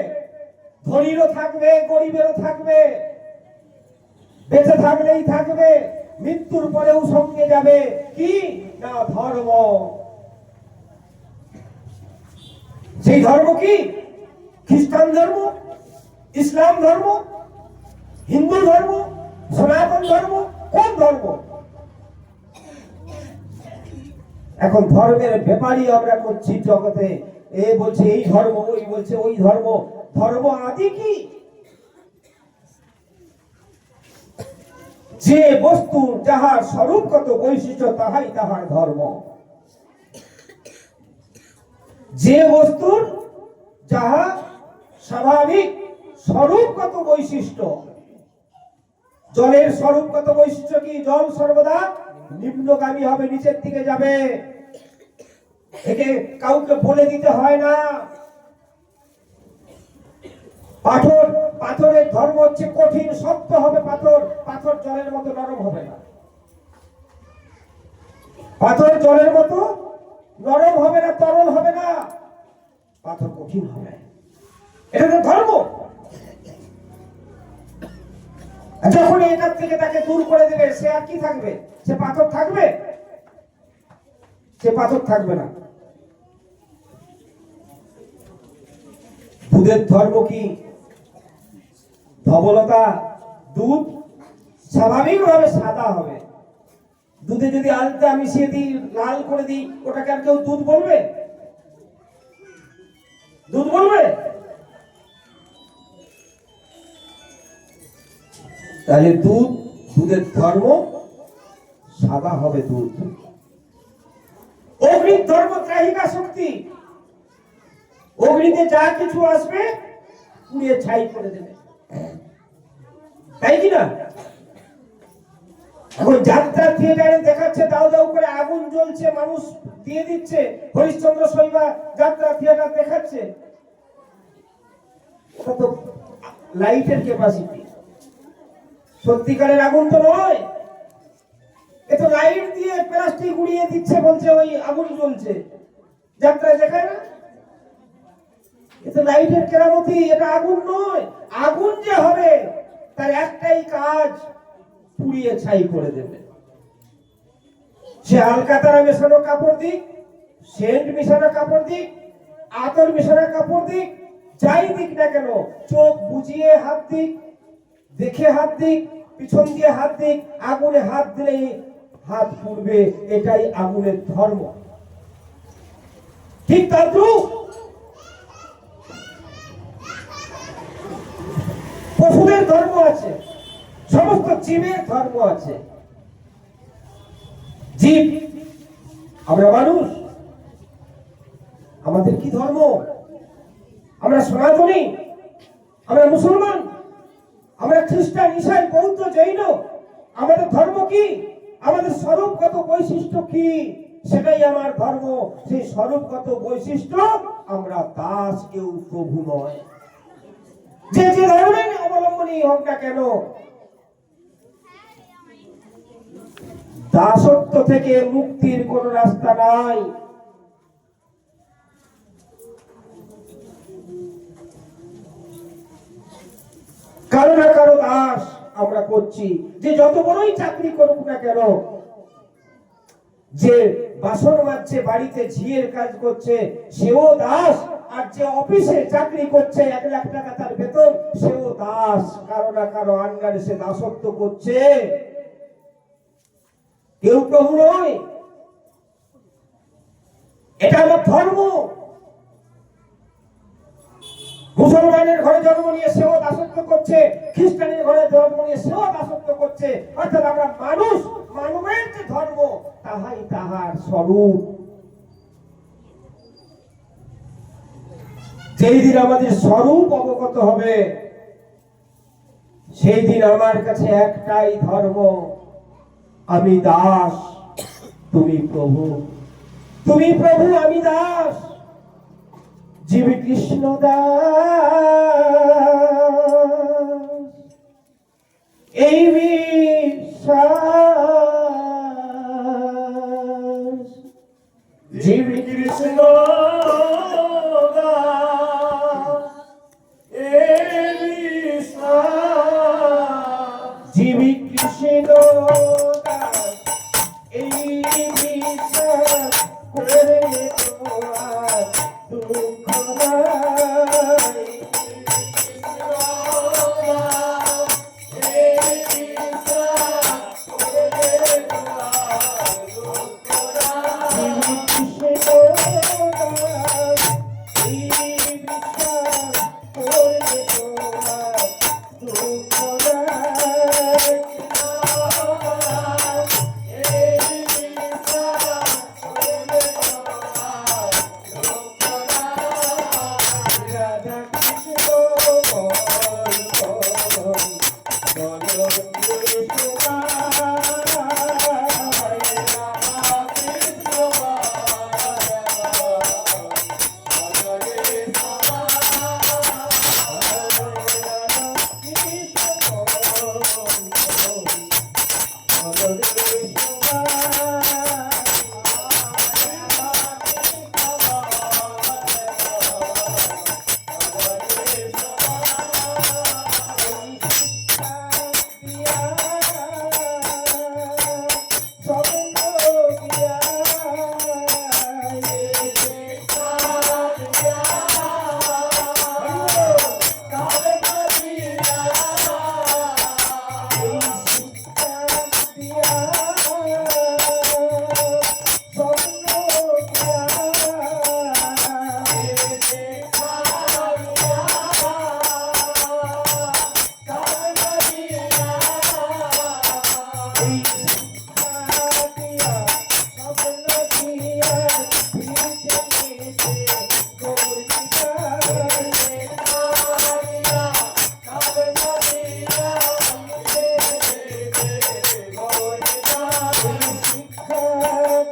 ধনীরও থাকবে, গরিবেরও থাকবে, বেঁচে থাকলেই থাকবে, মৃত্যুর পরেও সঙ্গে যাবে কি না ধর্ম। সেই ধর্ম কি? খ্রিস্টান ধর্ম, ইসলাম ধর্ম, হিন্দু ধর্ম, সনাতন ধর্ম, কোন ধর্ম? এখন ধর্মের ব্যাপারই আমরা করছি জগতে। এ বলছে এই ধর্ম, ওই বলছে ওই ধর্ম। ধর্ম আদি কি? যে বস্তু যাহার স্বরূপগত বৈশিষ্ট্য তাহাই তাহার ধর্ম। যে বস্তুর যাহা স্বাভাবিক স্বরূপগত বৈশিষ্ট্য। জলের স্বরূপগত বৈশিষ্ট্য কি? জল সর্বদা নিম্নগামী হবে, নিচের দিকে যাবে, একে কাউকে বলে দিতে হয় না। পাথর, পাথরের ধর্ম হচ্ছে কঠিন, শক্ত হবে পাথর, পাথর জলের মতো নরম হবে না। পাথর জলের মতো নরম হবে না, তরল হবে না, পাথর কঠিন হবে। এটা তো ধর্ম। যখন এটার থেকে তাকে দূর করে দেবে, সে আর কি থাকবে? সে পাথর থাকবে? সে পাথর থাকবে না। দুধের ধর্ম কি? ধবলতা, দুধ স্বাভাবিকভাবে সাদা হবে, দুধে যদি আলতা মিশিয়ে দিই, লাল করে দিই, ওটাকে আর কেউ দুধ বলবে? দুধ বলবে? তাহলে দুধের ধর্ম সাদা হবে দুধ। অগ্নির ধর্ম ত্রাহিকা শক্তি। অগ্নিতে যা কিছু আসবে পুড়িয়ে ছাই করে দেবে, তাই কি না? এখন যাত্রা থিয়েটারে দেখাচ্ছে দাউ দাউ করে আগুন জ্বলছে, মানুষ দিয়ে দিচ্ছে, হরিশ্চন্দ্র শৈবা যাত্রা থিয়েটার দেখাচ্ছে, ওটা তো লাইটের ক্যাপাসিটি, সত্যিকারের আগুন তো নয়। এ তো লাইট দিয়ে প্লাস্টিক উড়িয়ে দিচ্ছে, বলছে ওই আগুন জ্বলছে, যাত্রায় দেখায় না? এ তো লাইটের কেরামতি, এটা আগুন নয়। আগুন যে হবে তার একটাই কাজ, পুড়িয়ে ছাই করে দেবে। সে আলকাতারা মেশানো কাপড় দিক, সেন্ট মিশানো কাপড় দিক, আতর মিশানো কাপড় দিক, যাই দিক না কেন, চোখ বুজিয়ে হাত দিক, দেখে হাত দিক, পিছন দিয়ে হাত দিক, আগুনে হাত দিলেই হাত পুড়বে। এটাই আগুনের ধর্ম। ঠিক তদ্রূপ পশুদের ধর্ম আছে, সমস্ত জীবের ধর্ম আছে। জীব, আমরা মানুষ, আমাদের কি ধর্ম? আমরা সনাতনী, আমরা মুসলমান, আমরা খ্রিস্টান, ঈসাই, বৌদ্ধ, জৈন। আমাদের ধর্ম কি? আমাদের স্বরূপগত বৈশিষ্ট্য কি? সেটাই আমার ধর্ম। সেই স্বরূপগত বৈশিষ্ট্য, আমরা দাস, কেউ প্রভু নয়। যে যে ধর্মের অবলম্বনী হোক না কেন, দাসত্ব থেকে মুক্তির কোন রাস্তা নাই। কারো না কারো দাস আমরা করছি। যে যত বড়ই চাকরি করুক না কেন, যে বাসন মাজছে, বাড়িতে ঝিয়ের কাজ করছে, সেও দাস। আর যে অফিসে চাকরি করছে, 1 লাখ টাকা তার বেতন, সেও দাস। কারো না কারো আন্ডারে সে দাসত্ব করছে, কেউ প্রভু নয়। এটা আমার ধর্ম। মুসলমানের ঘরে জন্ম নিয়ে সেও দাসত্ব করছে, খ্রিস্টানের ঘরে জন্ম নিয়ে সেও দাসত্ব করছে। অর্থাৎ আমরা মানুষ, মানবের যে ধর্ম, তাহাই তাহার স্বরূপ। যেই দিন আমাদের স্বরূপ অবগত হবে, সেই দিন আমার কাছে একটাই ধর্ম, আমি দাস, তুমি প্রভু। তুমি প্রভু, আমি দাস। জীব কৃষ্ণ দাস, এই বিশ্বাস। জীব কৃষ্ণ দাস, এই বিশ্বাস। জীব কৃষ্ণ দাস, এই বিশ্বাস করে তোমার দুঃখ নাই। এই বিশ্বাস করে তোমার দুঃখ নাই। কৃষ্ণ দাস, এই বিশ্বাস করে তোমার দুঃখ নাই।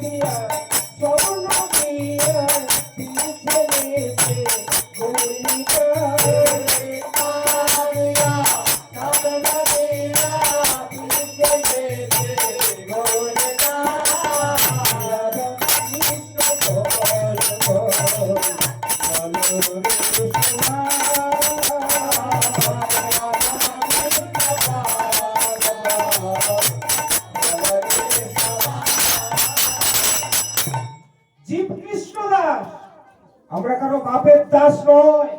দিয়া স্বপ্ন দিয়া ছেলেতে গৌরিকা জীব কৃষ্ণ দাস, আমরা কারো বাপের দাস নয়।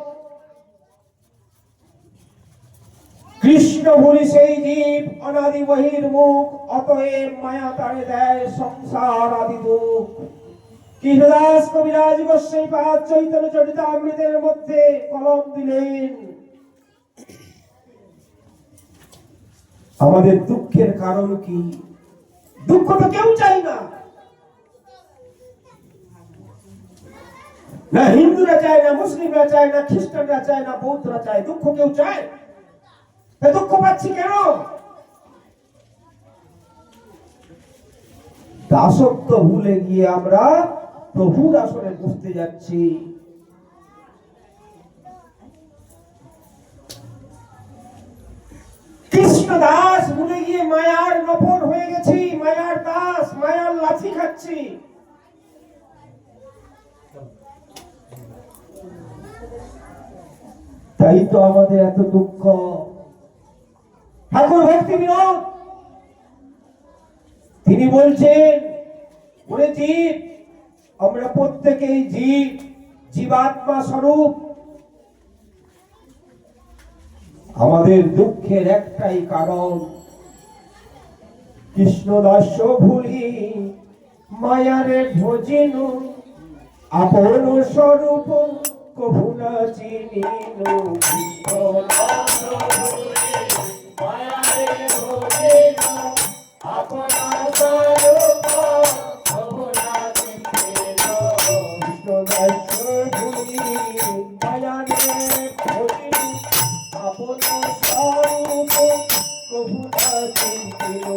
কৃষ্ণ বলি সেই জীব অনাদি বহির্মুখ, অতএব মায়া তারে দেয় সংসার আদি দুঃখ। কৃষ্ণদাস কবিরাজ গোস্বামী পাদ চৈতন্য চরিতামৃতের মধ্যে কলম দিলেন, আমাদের দুঃখের কারণ কি? দুঃখ তো কেউ চাই না, না হিন্দুরা চায়, না মুসলিমরা চায়, না খ্রিস্টানরা চায়, না বৌদ্ধরা চায়। দুঃখ কেউ চায়? দুঃখ পাচ্ছি কেন? দাসত্ব ভুলে গিয়ে আমরা প্রভুর আসনে বসতে যাচ্ছি। কৃষ্ণ দাস ভুলে গিয়ে মায়ার নফর হয়ে গেছি, মায়ার দাস, মায়ার লাথি খাচ্ছি। তাই তো আমাদের এত দুঃখ। ঠাকুর ভক্তি বিনোদ তিনি বলছেন, ওরে জীব, আমরা প্রত্যেকেই জীব, জীবাত্মা স্বরূপ। আমাদের দুঃখের একটাই কারণ, কৃষ্ণদাস ভুলি মায়ারে ভজিন, আপন স্বরূপ কভু না চিনিন। কৃষ্ণদাস ভুলি মায়ারে ভজিন, আপন স্বরূপ কভু না চিনিন। কৃষ্ণদাস ভুলি মায়ারে ভজিন, আপন স্বরূপ কভু না চিনিন।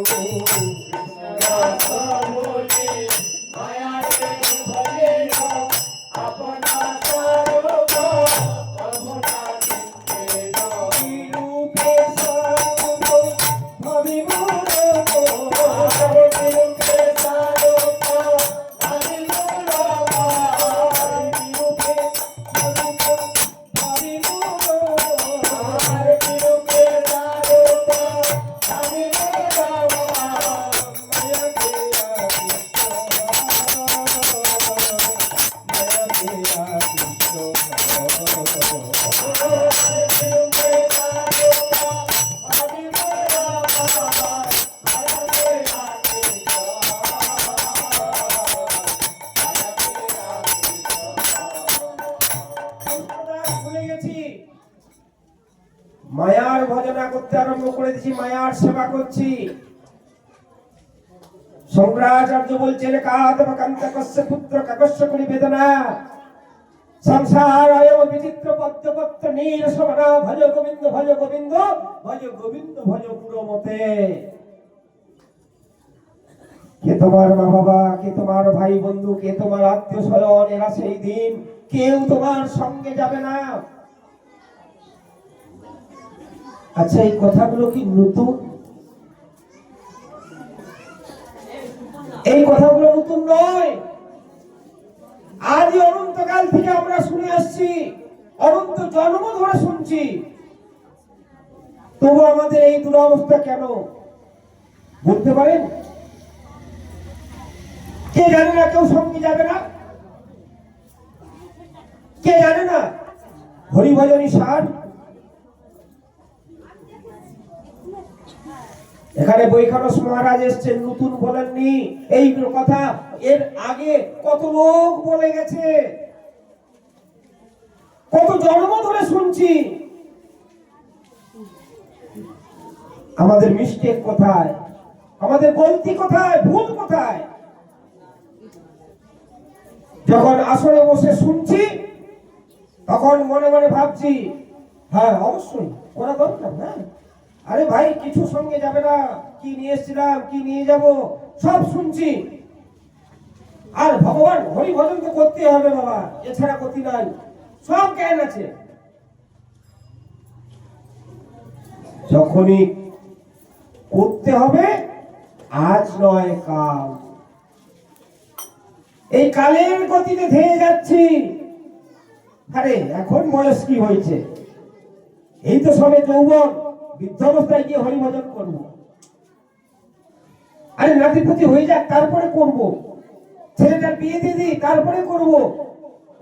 কৃষ্ণদাস ভুলি মায়ারে ভজিন, আপন স্বরূপ কভু না চিনিন। বিরূপে স্বরূপ ভাবি মূল, বিরূপে স্বরূপ ভাবি মূল, বিরূপে স্বরূপ ভাবি মূল, বিরূপে স্বরূপ ভাবি মূল। মায়া দেয়া কৃষ্ণ, মায়া দেয়া কৃষ্ণ, বিরূপে স্বরূপ ভাবি মূল, মায়া দেয়া কৃষ্ণ, ভুলে গেছি। মায়ার ভজনা করতে আরম্ভ করে দিয়েছি, মায়ার সেবা করছি। শঙ্করাচার্য বলছেন, কান্তকস্য পুত্র কাকস্য করি বেদনা সংসারায় বিচিত্র পদ্মপত্র নীরসবনা। ভজ গোবিন্দ ভজ গোবিন্দ ভজ গোবিন্দ ভজ পুরমতে। কে তোমার মা বাবা, কে তোমার ভাই বন্ধু, কে তোমার আত্মীয় স্বজন, এরা সেই দিন কেউ তোমার সঙ্গে যাবে না। আচ্ছা, এই কথাগুলো কি নতুন? এই কথাগুলো নতুন নয়। আদি অনন্তকাল থেকে আমরা শুনে আসছি, অনন্ত জন্ম ধরে শুনছি। তবু আমাদের এই দুরবস্থা কেন বলতে পারেন? কে জানে না কেউ সঙ্গে যাবে না? কে জানে না হরিভজনী সার? এখানে বৈখানস মহারাজ এসছেন, নতুন বলেননি এই কথা। এর আগে কত লোক বলে গেছে, কত জন্ম ধরে শুনছি। আমাদের মিস্টেক কোথায়? আমাদের গলতি কোথায়? ভুল কোথায়? যখন আসরে বসে শুনছি তখন মনে মনে ভাবছি, হ্যাঁ অবশ্যই করা দরকার। হ্যাঁ, আরে ভাই কিছু সঙ্গে যাবে না, কি নিয়ে এসেছিলাম, কি নিয়ে যাব, সব শুনছি। আর ভগবান হরি ভজন তো করতে হবে বাবা, এছাড়া গতি নাই, সব জ্ঞান আছে। যখনই করতে হবে, আজ নয় কাল। এই কালের গতিতে ধেয়ে যাচ্ছি। আরে এখন বয়স কি হয়েছে, এই তো সবে যৌবন, বৃদ্ধাবস্থায় গিয়ে হরিভজন করবো। আরে নাতিপুতি হয়ে যাক তারপরে করব, ছেলেটার বিয়ে দিয়ে দিই তারপরে করব।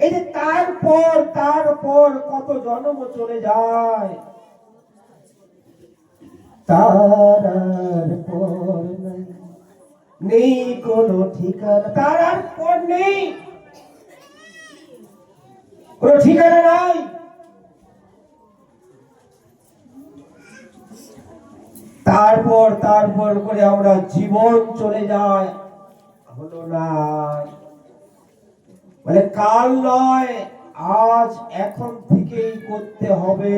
এই যে তারপর কত জন্ম চলে যায়, তার পর নেই কোনো ঠিকানা, তার পর নেই কোনো ঠিকানা নাই। তারপর করে আমরা জীবন চলে যায়, হলো না। মানে কাল নয়, আজ এখন থেকেই করতে হবে।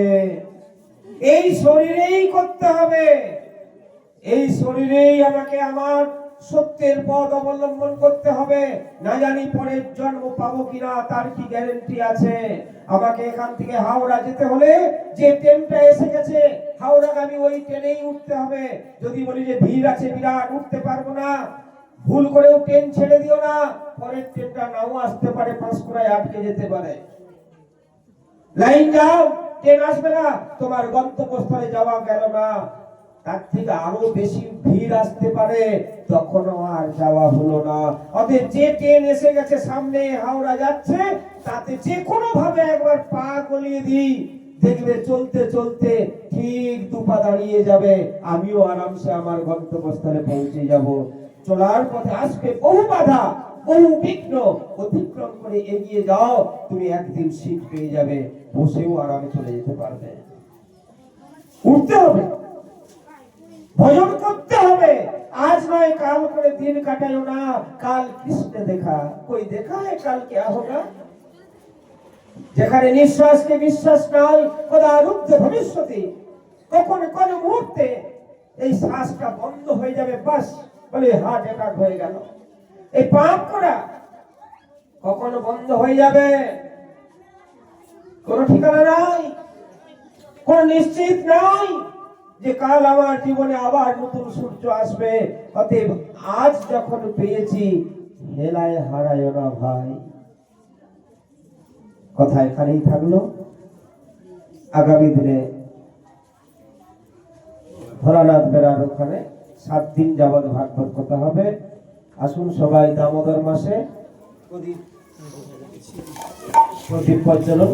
এই শরীরেই করতে হবে, এই শরীরেই আমাকে আমার সত্যের পথ অবলম্বন করতে হবে। না জানি পরের জন্ম পাবো কিনা, তার কি গ্যারেন্টি আছে? আমাকে এখান থেকে হাওড়া যেতে হলে যে ট্রেনটা এসে গেছে হাওড়াগামী, ওই ট্রেনেই উঠতে হবে। যদি বলি যে ভিড় আছে বিরাট, উঠতে পারবো না, ভুল করেও ট্রেন ছেড়ে দিও না, পরের ট্রেনটা নাও আসতে পারে, পাঁশকুড়ায় আটকে যেতে পারে। লাইন যাও, ট্রেন আসবে না, তোমার গন্তব্যস্থলে যাওয়া গেল না। তার থেকে আরো বেশি ভিড় আসতে পারে, তখনও আর যাওয়া হলো না। অতএব যে ট্রেন এসে গেছে সামনে, হাওড়া যাচ্ছে, তাতে যে কোনো ভাবে একবার পা গলিয়ে দিই, দেখবে চলতে চলতে ঠিক দুপা দাঁড়িয়ে যাবে, আমিও আরামসে আমার গন্তব্যস্থলে পৌঁছে যাব। চলার পথে আসবে বহু বাধা, বহু বিঘ্ন, অতিক্রম করে এগিয়ে যাও, তুমি একদিন সিট পেয়ে যাবে, বসেও আরামে চলে যেতে পারবে। উঠতে হবে, ভজন করতে হবে, আজ নয় কাল করে দিন কাটাইও না। কাল কৃষ্ণে দেখা, কই দেখা है কাল क्या होगा? যেখানে নিঃশ্বাসকে বিশ্বাস নাই, কদা রুদ্ধ ভবিষ্যতি, কখন কোন মুহূর্তে এই শ্বাসটা বন্ধ হয়ে যাবে, বাস বলে হার্ট অ্যাটাক হয়ে গেল। এই পাপ করা কখনো বন্ধ হয়ে যাবে, কোন ঠিকানা নাই, কোন নিশ্চিত নাই যে কাল আমার জীবনে আবার নতুন সূর্য আসবে। অতএব আজ যখন পেয়েছি, হেলায় হারায় না ভাই। কথা এখানেই থাকলো। আগামী দিনে ভোলানাথ বেড়ার ওখানে 7 দিন যাবৎ ভাগবত কথা হবে। আসুন সবাই দামোদর মাসে প্রদীপ প্রজ্বলন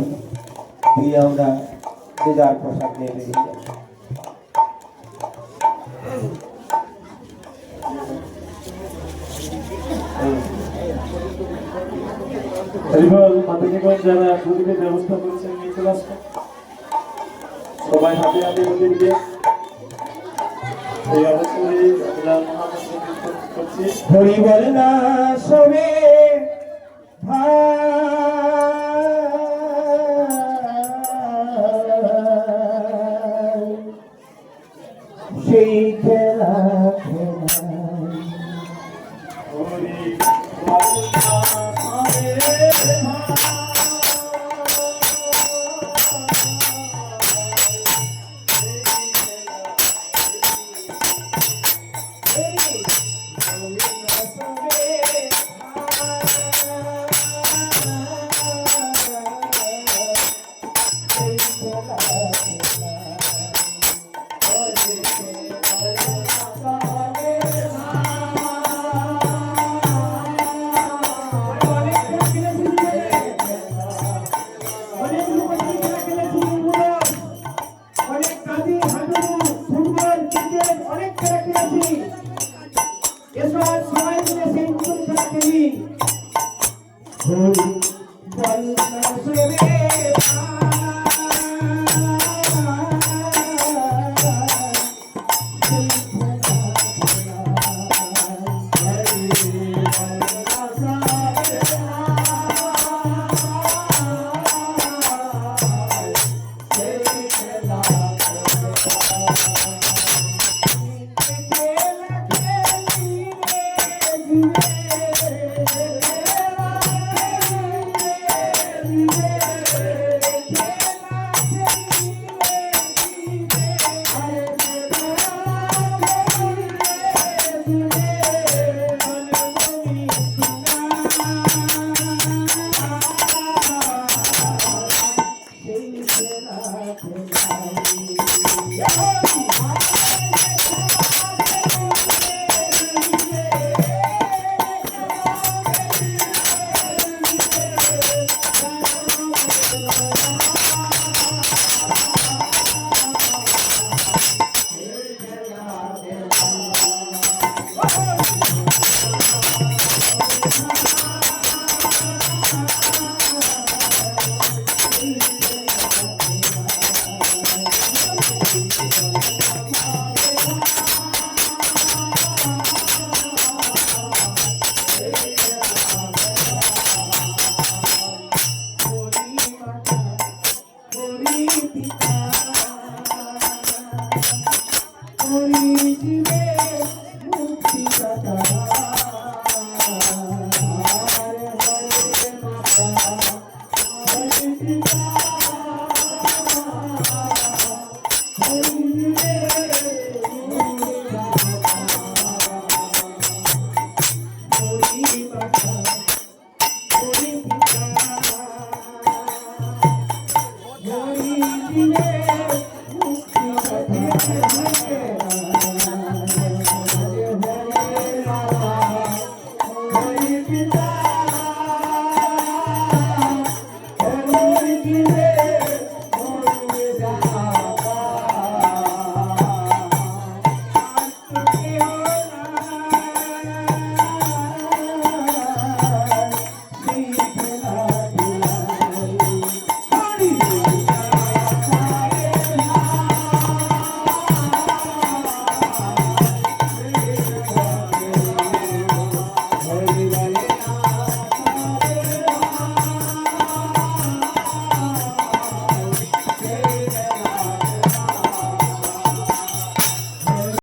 দিয়ে আমরা যে যার প্রসাদ নিয়ে বেরিয়ে যাব। যারা প্রদীপের ব্যবস্থা করছেন সবাই হাতে হাতে প্রদীপ দিয়ে এই অবস্থায় হরি বল না সবে সেই খেলা মাতা হরি পিতা হরি দিলে মুক্তি পথে থাকে হরে হরে মাতা হরি পিতা